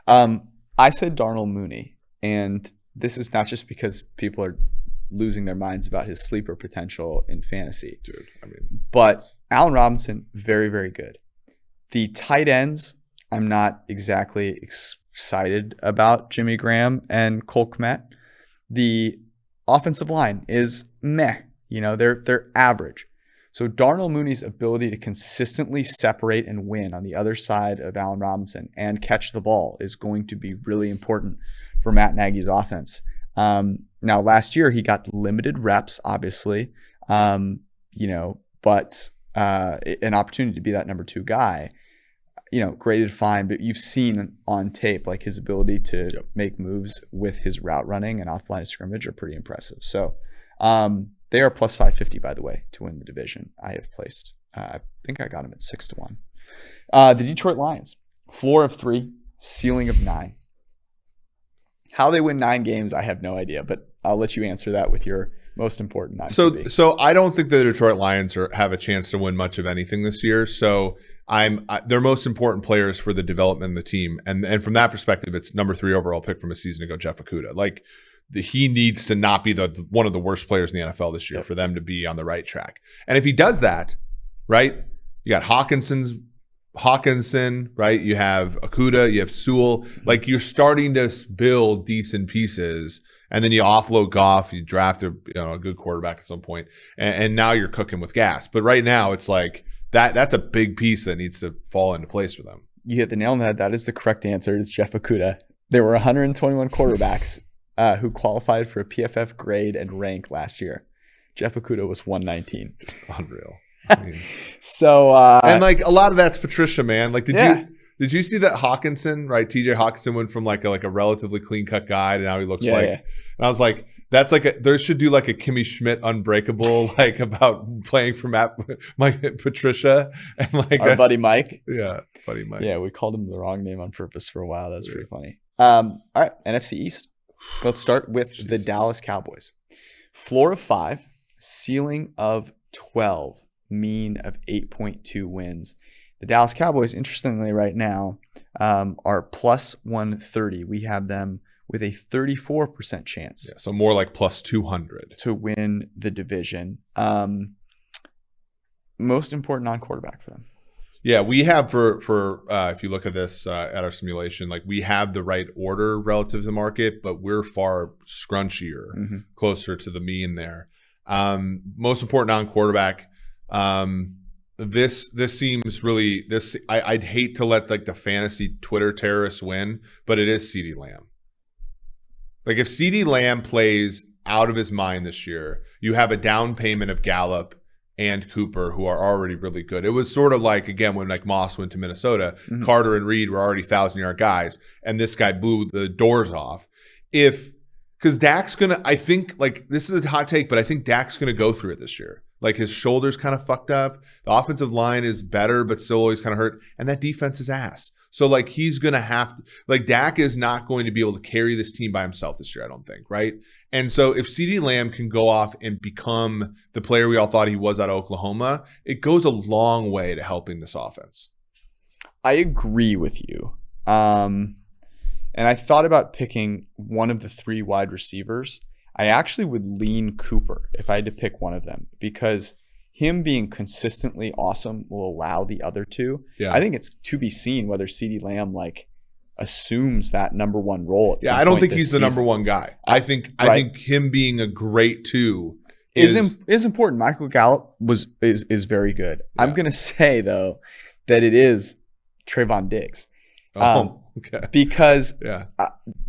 I said Darnell Mooney, and this is not just because people are losing their minds about his sleeper potential in fantasy. Dude, but Allen Robinson, very, very good. The tight ends, I'm not exactly excited about Jimmy Graham and Cole Kmet. The offensive line is meh. They're average. So Darnell Mooney's ability to consistently separate and win on the other side of Allen Robinson and catch the ball is going to be really important for Matt Nagy's offense. Now, last year he got limited reps, obviously, but an opportunity to be that number 2 guy, graded fine. But you've seen on tape like his ability to make moves with his route running and off line of scrimmage are pretty impressive. So. They are plus 550, by the way, to win the division. I have placed. I think I got them at 6-1. The Detroit Lions, floor of 3, ceiling of 9. How they win 9 games, I have no idea, but I'll let you answer that with your most important 9. So I don't think the Detroit Lions have a chance to win much of anything this year. So their most important players for the development of the team, and from that perspective, it's number 3 overall pick from a season ago, Jeff Okudah. Like. He needs to not be one of the worst players in the NFL this year for them to be on the right track. And if he does that, right, you got Hawkinson, right? You have Okudah, you have Sewell. Like you're starting to build decent pieces, and then you offload Goff, you draft a good quarterback at some point, and now you're cooking with gas. But right now, it's like that's a big piece that needs to fall into place for them. You hit the nail on the head. That is the correct answer. It's Jeff Okudah. There were 121 quarterbacks. Who qualified for a PFF grade and rank last year. Jeff Okudah was 119. Unreal. So and like a lot of that's Patricia, man. Like did you see that Hawkinson, right? TJ Hawkinson went from like a relatively clean cut guy to now he looks and I was like, That's there should do like a Kimmy Schmidt Unbreakable, like about playing for Patricia and like our buddy Mike. Yeah, buddy Mike. Yeah, we called him the wrong name on purpose for a while. That was pretty funny. All right, NFC East. Let's start with the Dallas Cowboys. Floor of 5, ceiling of 12, mean of 8.2 wins. The Dallas Cowboys, interestingly, right now are plus 130. We have them with a 34% chance. Yeah, so more like plus 200 to win the division. Most important non-quarterback for them. Yeah, we have for if you look at this at our simulation, like we have the right order relative to the market, but we're far scrunchier, closer to the mean there. Most important non-quarterback. This seems really I'd hate to let like the fantasy Twitter terrorists win, but it is CeeDee Lamb. Like if CeeDee Lamb plays out of his mind this year, you have a down payment of Gallup and Cooper, who are already really good. It was sort of like, again, when like Moss went to Minnesota, Carter and Reed were already 1,000-yard guys, and this guy blew the doors off. Because Dak's I think, like, this is a hot take, but I think Dak's going to go through it this year. Like his shoulder's kind of fucked up. The offensive line is better, but still always kind of hurt. And that defense is ass. So like he's going to have to, like Dak is not going to be able to carry this team by himself this year, I don't think, right? And so if CeeDee Lamb can go off and become the player we all thought he was out of Oklahoma, it goes a long way to helping this offense. I agree with you. And I thought about picking one of the 3 wide receivers. I actually would lean Cooper if I had to pick one of them, because him being consistently awesome will allow the other two. Yeah. I think it's to be seen whether CeeDee Lamb like assumes that number 1 role. Yeah, I don't think he's the number 1 guy. I think him being a great 2 is important. Michael Gallup is very good. Yeah. I'm gonna say though that it is Trayvon Diggs. Okay. Because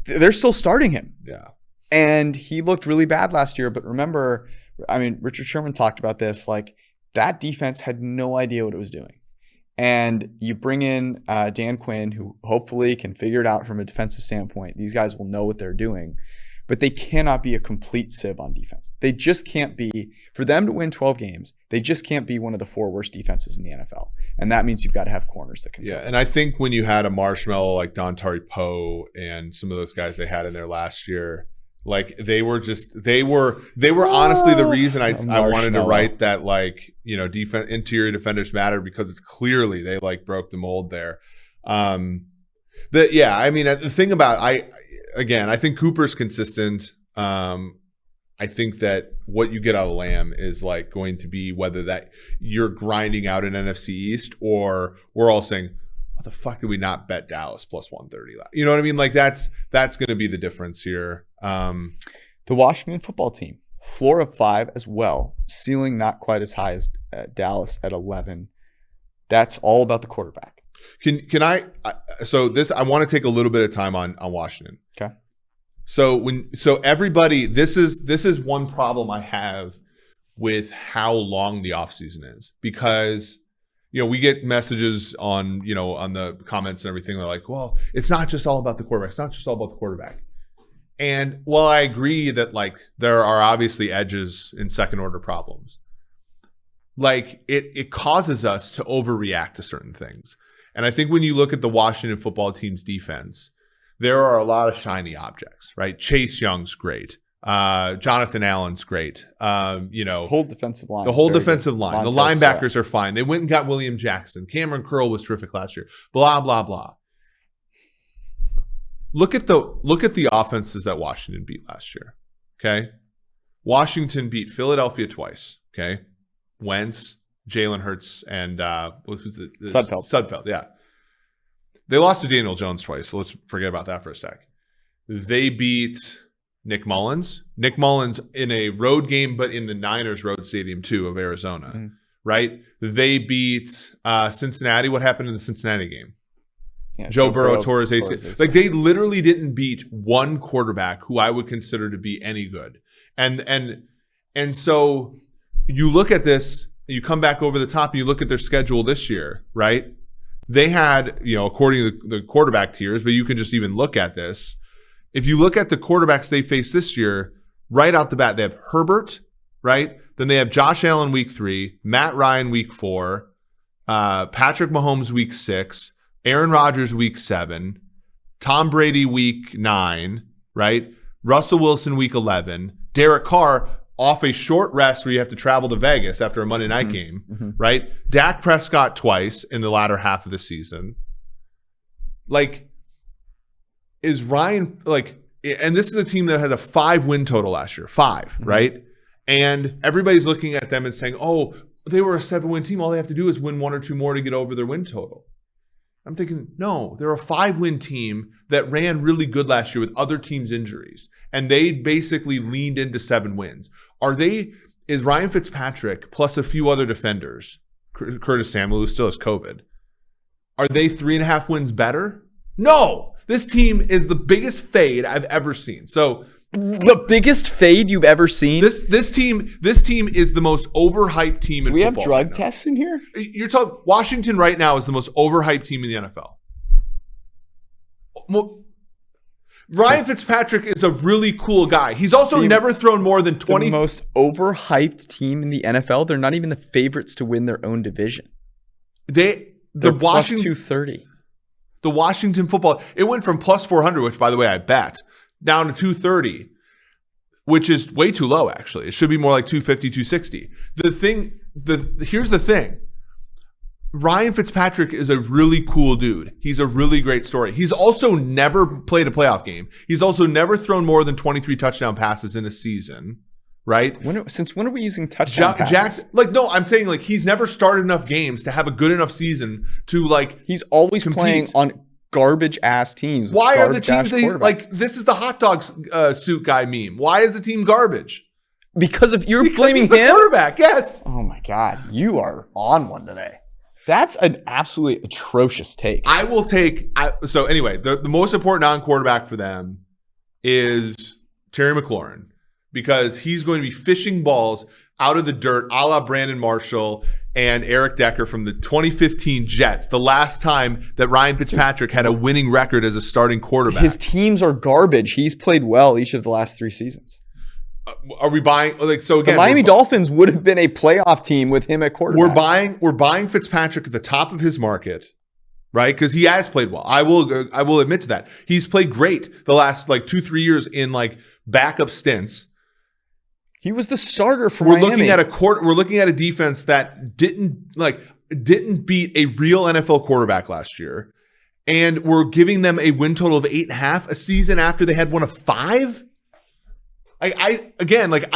they're still starting him. Yeah. And he looked really bad last year. But remember, I mean, Richard Sherman talked about this. Like, that defense had no idea what it was doing. And you bring in Dan Quinn, who hopefully can figure it out from a defensive standpoint. These guys will know what they're doing. But they cannot be a complete sieve on defense. They just can't be. For them to win 12 games, they just can't be one of the 4 worst defenses in the NFL. And that means you've got to have corners that can. Yeah, and I think when you had a marshmallow like Dontari Poe and some of those guys they had in there last year, like they were honestly the reason I wanted to write that, like, you know, interior defenders matter, because it's clearly they like broke the mold there. I mean, the thing about I think Cooper's consistent. I think that what you get out of Lamb is like going to be whether that you're grinding out an NFC East, or we're all saying, what the fuck did we not bet Dallas plus 130? You know what I mean? Like that's going to be the difference here. The Washington football team, floor of 5 as well, ceiling not quite as high as Dallas at 11. That's all about the quarterback. I want to take a little bit of time on Washington. Okay. So everybody, this is one problem I have with how long the offseason is, because, you know, we get messages on the comments and everything. They're like, well, it's not just all about the quarterback. It's not just all about the quarterback. And while I agree that like there are obviously edges in second order problems, like it causes us to overreact to certain things. And I think when you look at the Washington football team's defense, there are a lot of shiny objects, right? Chase Young's great. Jonathan Allen's great. The whole defensive line. The whole defensive line. The linebackers are fine. They went and got William Jackson. Cameron Curl was terrific last year. Blah, blah, blah. Look at the offenses that Washington beat last year. Okay. Washington beat Philadelphia twice. Okay. Wentz, Jalen Hurts, and what was it? Sudfeld, yeah. They lost to Daniel Jones twice, so let's forget about that for a sec. They beat Nick Mullins. Nick Mullins in a road game, but in the Niners road stadium too of Arizona, right? They beat Cincinnati. What happened in the Cincinnati game? Yeah, Joe Burrow tore his ACL. Like they literally didn't beat one quarterback who I would consider to be any good. And so you look at this, you come back over the top, and you look at their schedule this year, right? They had, according to the quarterback tiers, but you can just even look at this. If you look at the quarterbacks they faced this year, right out the bat. They have Herbert, right? Then they have Josh Allen week 3, Matt Ryan week 4, Patrick Mahomes week 6, Aaron Rodgers week 7, Tom Brady week 9, right? Russell Wilson week 11, Derek Carr off a short rest where you have to travel to Vegas after a Monday night game, right? Dak Prescott twice in the latter half of the season. Like, is Ryan, like, and this is a team that has a 5-win total last year, 5, right? And everybody's looking at them and saying, oh, they were a 7-win team. All they have to do is win 1 or 2 more to get over their win total. I'm thinking, no, they're a 5-win team that ran really good last year with other teams' injuries. And they basically leaned into 7 wins. Is Ryan Fitzpatrick plus a few other defenders, Curtis Samuel, who still has COVID, are they 3.5 wins better? No, this team is the biggest fade I've ever seen. So the biggest fade you've ever seen? This team is the most overhyped team in football. Do we have drug tests in here? You're talking Washington right now is the most overhyped team in the NFL. Ryan Fitzpatrick is a really cool guy. He's also never thrown more than 20. The most overhyped team in the NFL. They're not even the favorites to win their own division. They're plus 230. The Washington football, it went from plus 400, which by the way I bet, down to 230, which is way too low actually. It should be more like 250, 260. Here's the thing. Ryan Fitzpatrick is a really cool dude. He's a really great story. He's also never played a playoff game. He's also never thrown more than 23 touchdown passes in a season, right? Since when are we using touchdown passes? I'm saying like he's never started enough games to have a good enough season to like he's always compete. Playing on garbage ass teams. Why are the teams like this is the hot dog suit guy meme? Why is the team garbage? Because you're blaming he's the him? Quarterback, yes. Oh my God, you are on one today. That's an absolutely atrocious take. So anyway, the most important non-quarterback for them is Terry McLaurin because he's going to be fishing balls out of the dirt a la Brandon Marshall and Eric Decker from the 2015 Jets, the last time that Ryan Fitzpatrick had a winning record as a starting quarterback. His teams are garbage. He's played well each of the last 3 seasons. Are we buying again? The Miami Dolphins would have been a playoff team with him at quarterback. We're buying Fitzpatrick at the top of his market, right? Because he has played well. I will admit to that. He's played great the last 2-3 years in backup stints. He was the starter for Miami. We're looking at a defense that didn't beat a real NFL quarterback last year, and we're giving them a win total of 8.5 a season after they had one of 5. I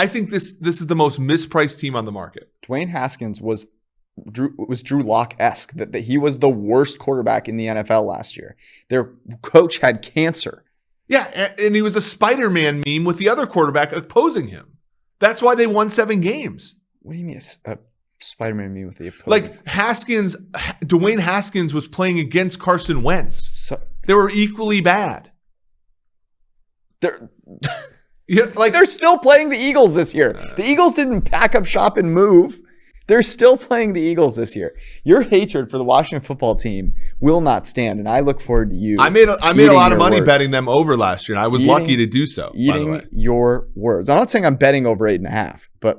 think this is the most mispriced team on the market. Dwayne Haskins was Drew Lock-esque, that he was the worst quarterback in the NFL last year. Their coach had cancer. Yeah, and he was a Spider-Man meme with the other quarterback opposing him. That's why they won 7 games. What do you mean a Spider-Man meme with the opposing? Dwayne Haskins was playing against Carson Wentz. They were equally bad. They're still playing the Eagles this year. The Eagles didn't pack up shop and move. They're still playing the Eagles this year. Your hatred for the Washington football team will not stand, and I look forward to you. I made a lot of money betting them over last year, and I was lucky to do so. Eating your words. I'm not saying I'm betting over 8.5, but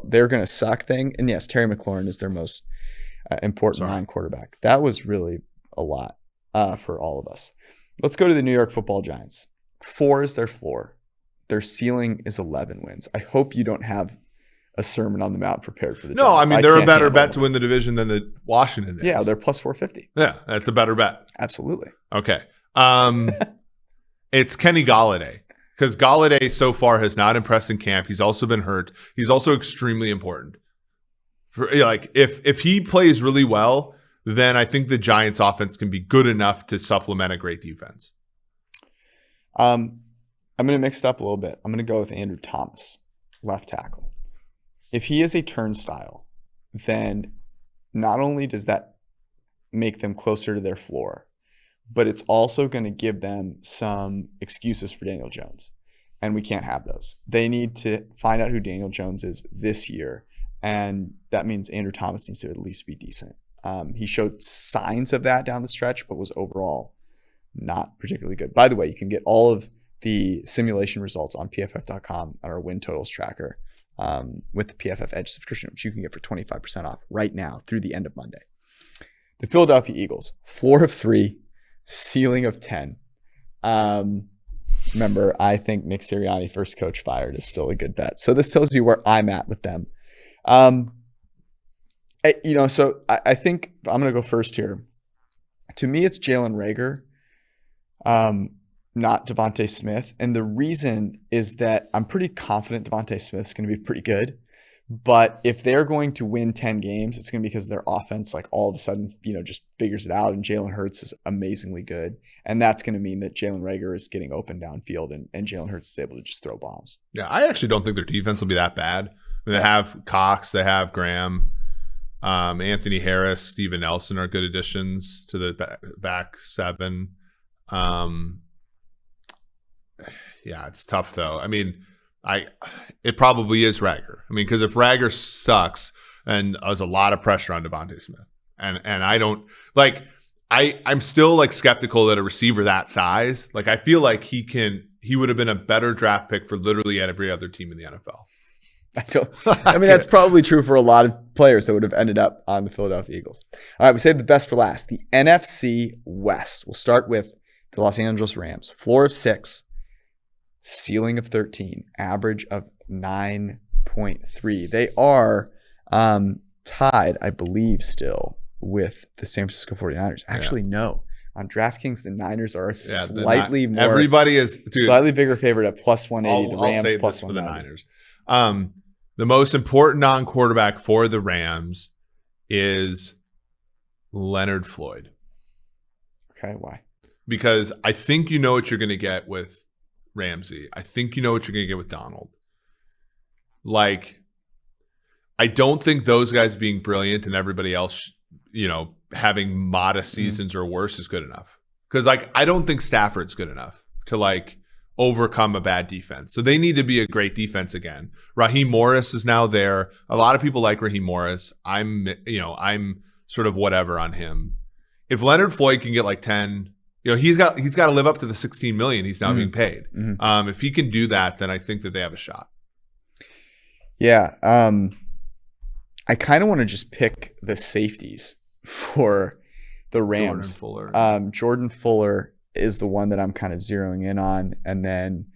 they're going to suck thing. And yes, Terry McLaurin is their most important non-quarterback. That was really a lot for all of us. Let's go to the New York Football Giants. 4 is their floor. Their ceiling is 11 wins. I hope you don't have a Sermon on the Mount prepared for the Giants. No, I mean, they're a better bet to win the division than the Washington is. Yeah, they're plus 450. Yeah, that's a better bet. Absolutely. Okay. It's Kenny Golladay because Golladay so far has not impressed in camp. He's also been hurt. He's also extremely important. If he plays really well, then I think the Giants offense can be good enough to supplement a great defense. I'm going to mix it up a little bit. I'm going to go with Andrew Thomas, left tackle. If he is a turnstile, then not only does that make them closer to their floor, but it's also going to give them some excuses for Daniel Jones. And we can't have those. They need to find out who Daniel Jones is this year. And that means Andrew Thomas needs to at least be decent. He showed signs of that down the stretch, but was overall not particularly good. By the way, you can get all of the simulation results on pff.com on our win totals tracker with the PFF Edge subscription, which you can get for 25% off right now through the end of Monday. The Philadelphia Eagles, floor of 3, ceiling of 10. Remember, I think Nick Sirianni, first coach fired, is still a good bet. So this tells you where I'm at with them. So I think I'm going to go first here. To me, it's Jalen Reagor, not Devontae Smith. And the reason is that I'm pretty confident Devontae Smith's going to be pretty good. But if they're going to win 10 games, it's going to be because their offense, like all of a sudden, just figures it out. And Jalen Hurts is amazingly good. And that's going to mean that Jalen Reagor is getting open downfield and Jalen Hurts is able to just throw bombs. Yeah, I actually don't think their defense will be that bad. They have Cox, they have Graham, Anthony Harris, Steven Nelson are good additions to the back seven. Yeah, it's tough though. I mean, it probably is Reagor. I mean, because if Reagor sucks, and there's a lot of pressure on Devontae Smith, and I don't like. I'm still like skeptical that a receiver that size, like I feel like he would have been a better draft pick for literally every other team in the NFL. I mean, that's probably true for a lot of players that would have ended up on the Philadelphia Eagles. All right, we saved the best for last. The NFC West. We'll start with the Los Angeles Rams. Floor of 6, ceiling of 13, average of 9.3. They are tied, I believe, still with the San Francisco 49ers. Actually, no. On DraftKings, the Niners are slightly more. Everybody is slightly bigger favorite at plus 180. The Rams I'll say plus this for the 190. Niners. The most important non-quarterback for the Rams is Leonard Floyd. Okay, why? Because I think you know what you're going to get with Ramsey. I think you know what you're going to get with Donald. Like, I don't think those guys being brilliant and everybody else, having modest seasons or worse is good enough. Because, I don't think Stafford's good enough to, overcome a bad defense. So they need to be a great defense again. Raheem Morris is now there. A lot of people like Raheem Morris. I'm sort of whatever on him. If Leonard Floyd can get 10, he's got to live up to the $16 million he's now being paid. Mm-hmm. If he can do that, then I think that they have a shot. Yeah. I kind of want to just pick the safeties for the Rams. Jordan Fuller is the one that I'm kind of zeroing in on. And then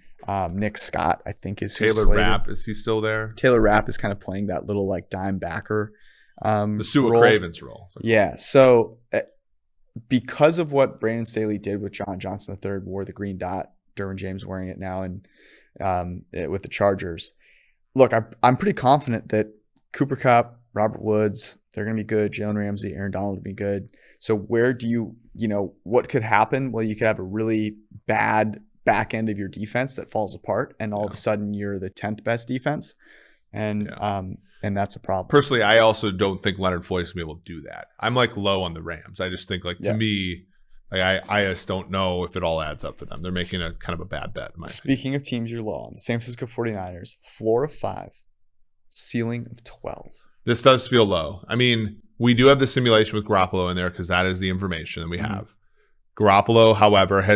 Nick Scott, I think, is Taylor Rapp. Is he still there? Taylor Rapp is kind of playing that little dime backer. The Sua Craven's role. Yeah. So because of what Brandon Staley did with John Johnson III, wore the green dot, Derwin James wearing it now, and with the Chargers. Look, I'm pretty confident that Cooper Kupp, Robert Woods, they're going to be good. Jalen Ramsey, Aaron Donald will be good. So where do you what could happen? Well, you could have a really bad back end of your defense that falls apart, and all of a sudden you're the 10th best defense, and that's a problem. Personally, I also don't think Leonard Floyd's going to be able to do that. I'm low on the Rams. I just think to me, I just don't know if it all adds up for them. They're making a kind of a bad bet. Speaking of teams you're low on, the San Francisco 49ers, floor of 5, ceiling of 12. This does feel low. I mean, we do have the simulation with Garoppolo in there because that is the information that we have. Garoppolo, however,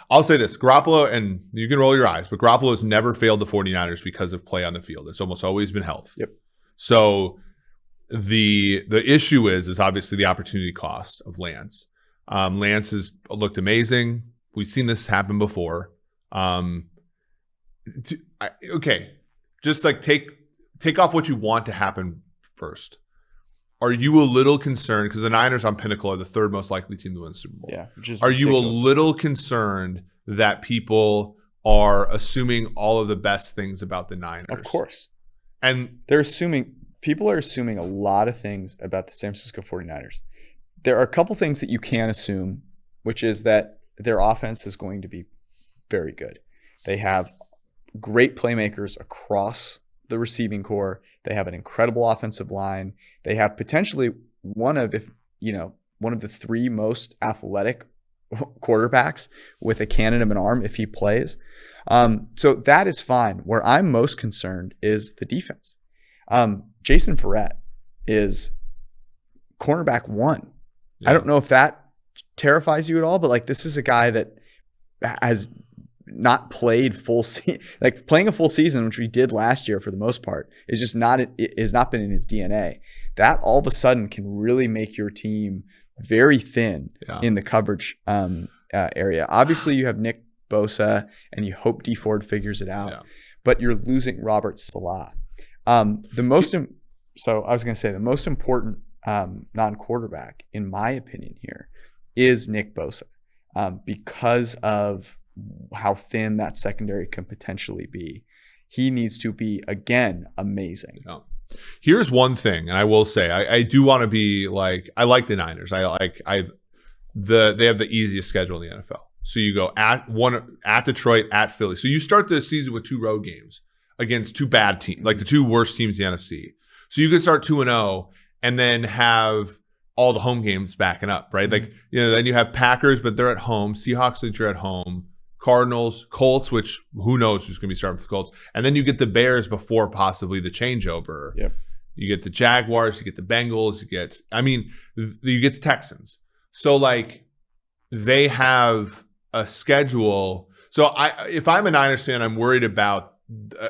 I'll say this, Garoppolo, and you can roll your eyes, but Garoppolo has never failed the 49ers because of play on the field. It's almost always been health. Yep. So the issue is obviously the opportunity cost of Lance. Lance has looked amazing. We've seen this happen before. Just take off what you want to happen first. Are you a little concerned, because the Niners on Pinnacle are the third most likely team to win the Super Bowl? Yeah, which is Are ridiculous. You a little concerned that people are assuming all of the best things about the Niners? Of course. And people are assuming a lot of things about the San Francisco 49ers. There are a couple things that you can assume, which is that their offense is going to be very good. They have great playmakers across the receiving core. They have an incredible offensive line. They have potentially one of the 3 most athletic quarterbacks with a cannon of an arm if he plays. So that is fine. Where I'm most concerned is the defense. Jason Verrett is cornerback 1. Yeah. I don't know if that terrifies you at all, but this is a guy that has not played like playing a full season, which we did last year for the most part, is just not, it has not been in his DNA. That all of a sudden can really make your team very thin in the coverage area. Obviously, you have Nick Bosa, and you hope D Ford figures it out, but you're losing Robert Salah. The most important non-quarterback, in my opinion, here is Nick Bosa, because of how thin that secondary can potentially be. He needs to be, again, amazing. Yeah. Here's one thing, and I will say, I do want to be like, I like the Niners. They have the easiest schedule in the NFL. So you go at Detroit, at Philly. So you start the season with 2 road games against 2 bad teams, like the 2 worst teams in the NFC. So you could start 2-0 and then have all the home games backing up, right? Like, then you have Packers, but they're at home. Seahawks, which are at home. Cardinals, Colts, which who knows who's going to be starting for the Colts. And then you get the Bears before possibly the changeover. Yep. You get the Jaguars, you get the Bengals, you get the Texans. So like they have a schedule. So if I'm a Niners fan, I'm worried about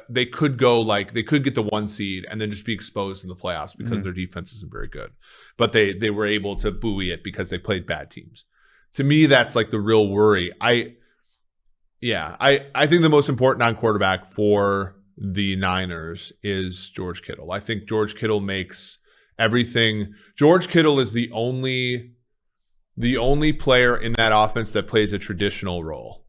they could get the 1 seed and then just be exposed in the playoffs because their defense isn't very good. But they were able to buoy it because they played bad teams. To me, that's like the real worry. I think the most important non-quarterback for the Niners is George Kittle. I think George Kittle makes everything. George Kittle is the only player in that offense that plays a traditional role.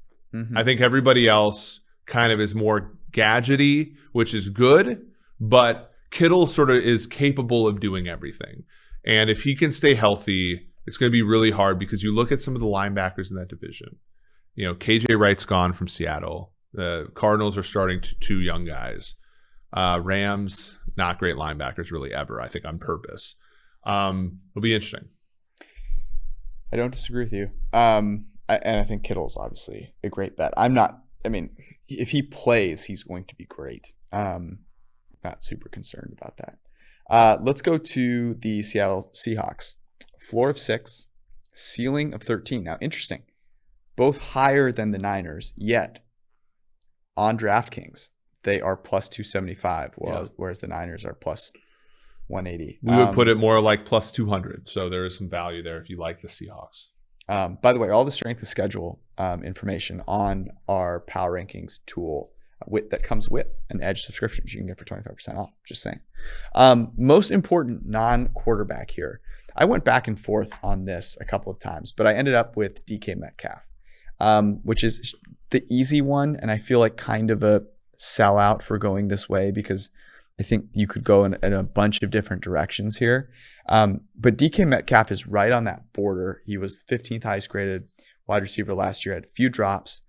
I think everybody else kind of is more gadgety, which is good, but Kittle sort of is capable of doing everything. And if he can stay healthy, it's going to be really hard because you look at some of the linebackers in that division. KJ Wright's gone from Seattle. The Cardinals are starting 2 young guys. Rams, not great linebackers really ever, I think on purpose. It'll be interesting. I don't disagree with you. And I think Kittle's obviously a great bet. If he plays, he's going to be great. Not super concerned about that. Let's go to the Seattle Seahawks. Floor of 6, ceiling of 13. Now, interesting. Both higher than the Niners, yet on DraftKings, they are plus 275, whereas the Niners are plus 180. We would put it more like plus 200. So there is some value there if you like the Seahawks. By the way, all the strength of schedule information on our Power Rankings tool that comes with an Edge subscription you can get for 25% off. Just saying. Most important non-quarterback here. I went back and forth on this a couple of times, but I ended up with DK Metcalf, which is the easy one, and I feel like kind of a sellout for going this way because I think you could go in a bunch of different directions here. But DK Metcalf is right on that border. He was 15th highest graded wide receiver last year, had a few drops.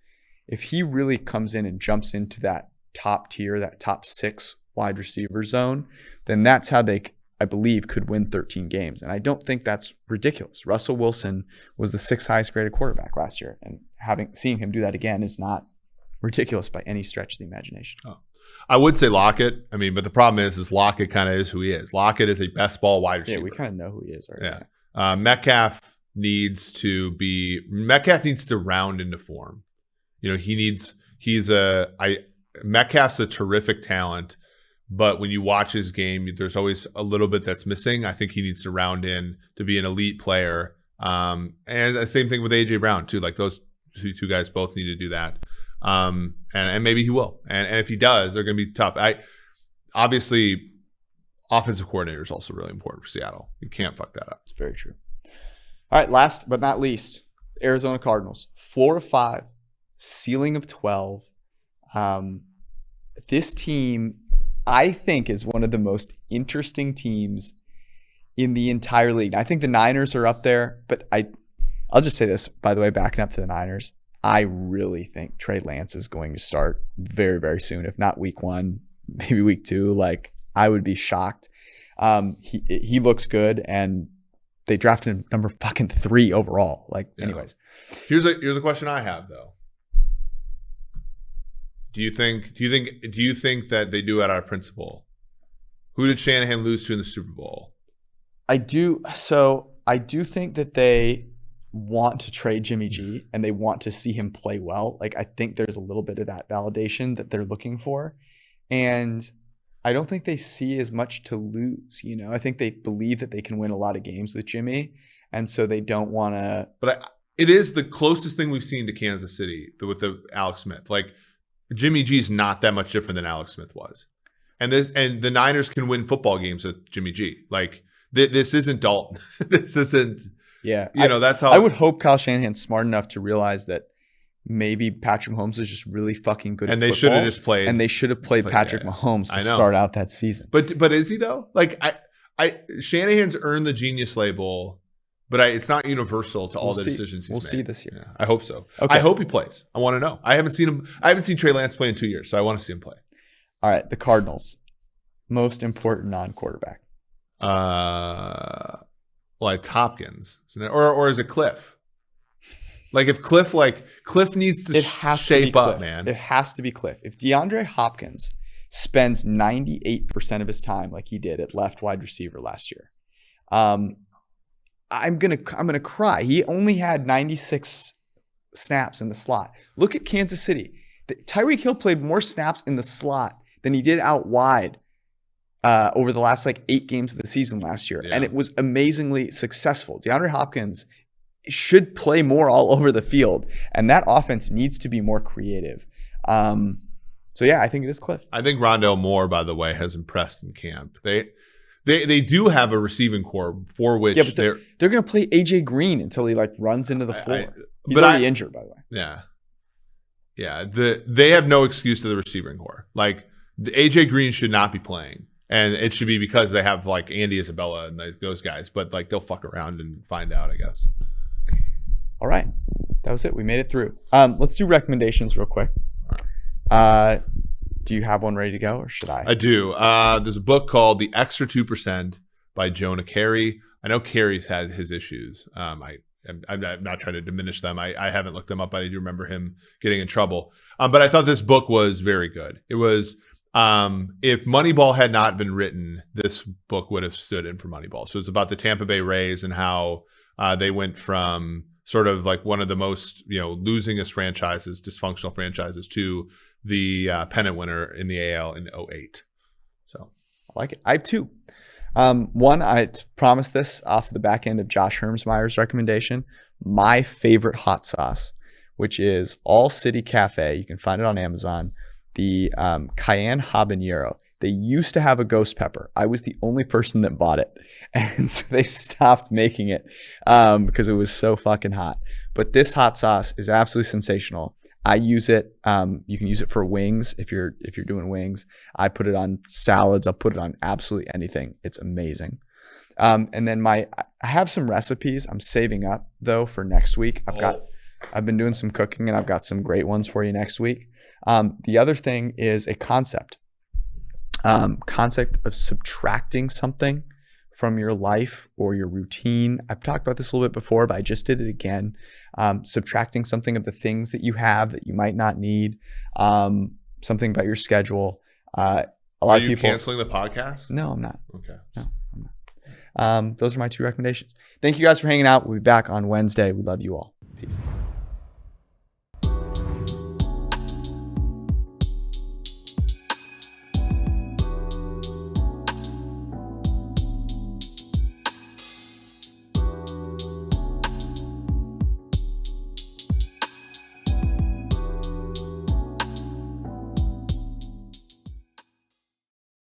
If he really comes in and jumps into that top tier, that top 6 wide receiver zone, then that's how they, I believe, could win 13 games. And I don't think that's ridiculous. Russell Wilson was the 6th highest graded quarterback last year. And seeing him do that again is not ridiculous by any stretch of the imagination. Oh. I would say Lockett. But the problem is Lockett kind of is who he is. Lockett is a best ball wide receiver. Yeah, we kind of know who he is already. Yeah. Metcalf needs to round into form. Metcalf's a terrific talent, but when you watch his game, there's always a little bit that's missing. I think he needs to round in to be an elite player. And the same thing with AJ Brown too. Like those two guys both need to do that. And maybe he will. And if he does, they're going to be tough. Obviously, offensive coordinator is also really important for Seattle. You can't fuck that up. It's very true. All right, last but not least, Arizona Cardinals. Floor of 5, ceiling of 12. This team, I think, is one of the most interesting teams in the entire league. I think the Niners are up there, but I'll just say this, by the way, backing up to the Niners. I really think Trey Lance is going to start very, very soon. If not week 1, maybe week 2. Like, I would be shocked. He looks good, and they drafted him number fucking 3 overall. Anyways. Here's a question I have though. Do you think that they do it out of principle? Who did Shanahan lose to in the Super Bowl? I do. So I do think that they want to trade Jimmy G and they want to see him play well. Like, I think there's a little bit of that validation that they're looking for. And I don't think they see as much to lose. You know, I think they believe that they can win a lot of games with Jimmy. And so they don't want to. But it is the closest thing we've seen to Kansas City with the Alex Smith. Like, Jimmy G's not that much different than Alex Smith was. And the Niners can win football games with Jimmy G. Like, this isn't Dalton. This isn't. Yeah. That's how. I would hope Kyle Shanahan's smart enough to realize that maybe Patrick Mahomes is just really fucking good at football. And they should have just played. And they should have played Patrick Mahomes to start out that season. But is he, though? Like, Shanahan's earned the genius label. But it's not universal to all the decisions he's made. We'll see this year. Yeah, I hope so. Okay. I hope he plays. I want to know. I haven't seen him. I haven't seen Trey Lance play in 2 years, so I want to see him play. All right, the Cardinals. Most important non-quarterback. Like Hopkins, isn't it? Or is it Cliff? Like, if Cliff needs to shape up, man. It has to be Cliff. If DeAndre Hopkins spends 98% of his time like he did at left wide receiver last year, I'm gonna cry. He only had 96 snaps in the slot. Look at Kansas City. Tyreek Hill played more snaps in the slot than he did out wide over the last 8 games of the season last year, and it was amazingly successful. DeAndre Hopkins should play more all over the field, and that offense needs to be more creative. So yeah, I think it is Cliff. I think Rondale Moore, by the way, has impressed in camp. They do have a receiving core for which they're going to play AJ Green until he runs into the floor. He's already injured, by the way. Yeah. They have no excuse to the receiving core. Like, the AJ Green should not be playing, and it should be because they have Andy Isabella and those guys. But they'll fuck around and find out, I guess. All right, that was it. We made it through. Let's do recommendations real quick. Do you have one ready to go, or should I? I do. There's a book called The Extra 2% by Jonah Carey. I know Carey's had his issues. I'm not trying to diminish them. I haven't looked them up, but I do remember him getting in trouble. But I thought this book was very good. It was, if Moneyball had not been written, this book would have stood in for Moneyball. So it's about the Tampa Bay Rays and how they went from sort of one of the most, losingest franchises, dysfunctional franchises, to the pennant winner in the AL in 2008. So I like it. I have 2. One, I promised this off the back end of Josh Hermsmeyer's recommendation. My favorite hot sauce, which is All City Cafe. You can find it on Amazon. The Cayenne Habanero. They used to have a ghost pepper. I was the only person that bought it. And so they stopped making it because it was so fucking hot. But this hot sauce is absolutely sensational. I use it. You can use it for wings if you're doing wings. I put it on salads. I'll put it on absolutely anything. It's amazing. And then I have some recipes I'm saving up though for next week. I've been doing some cooking and I've got some great ones for you next week. The other thing is a concept of subtracting something from your life or your routine. I've talked about this a little bit before, but I just did it again. Subtracting something of the things that you have that you might not need, something about your schedule. A lot of people canceling the podcast? No, I'm not. Okay. No, I'm not. Those are my 2 recommendations. Thank you guys for hanging out. We'll be back on Wednesday. We love you all. Peace.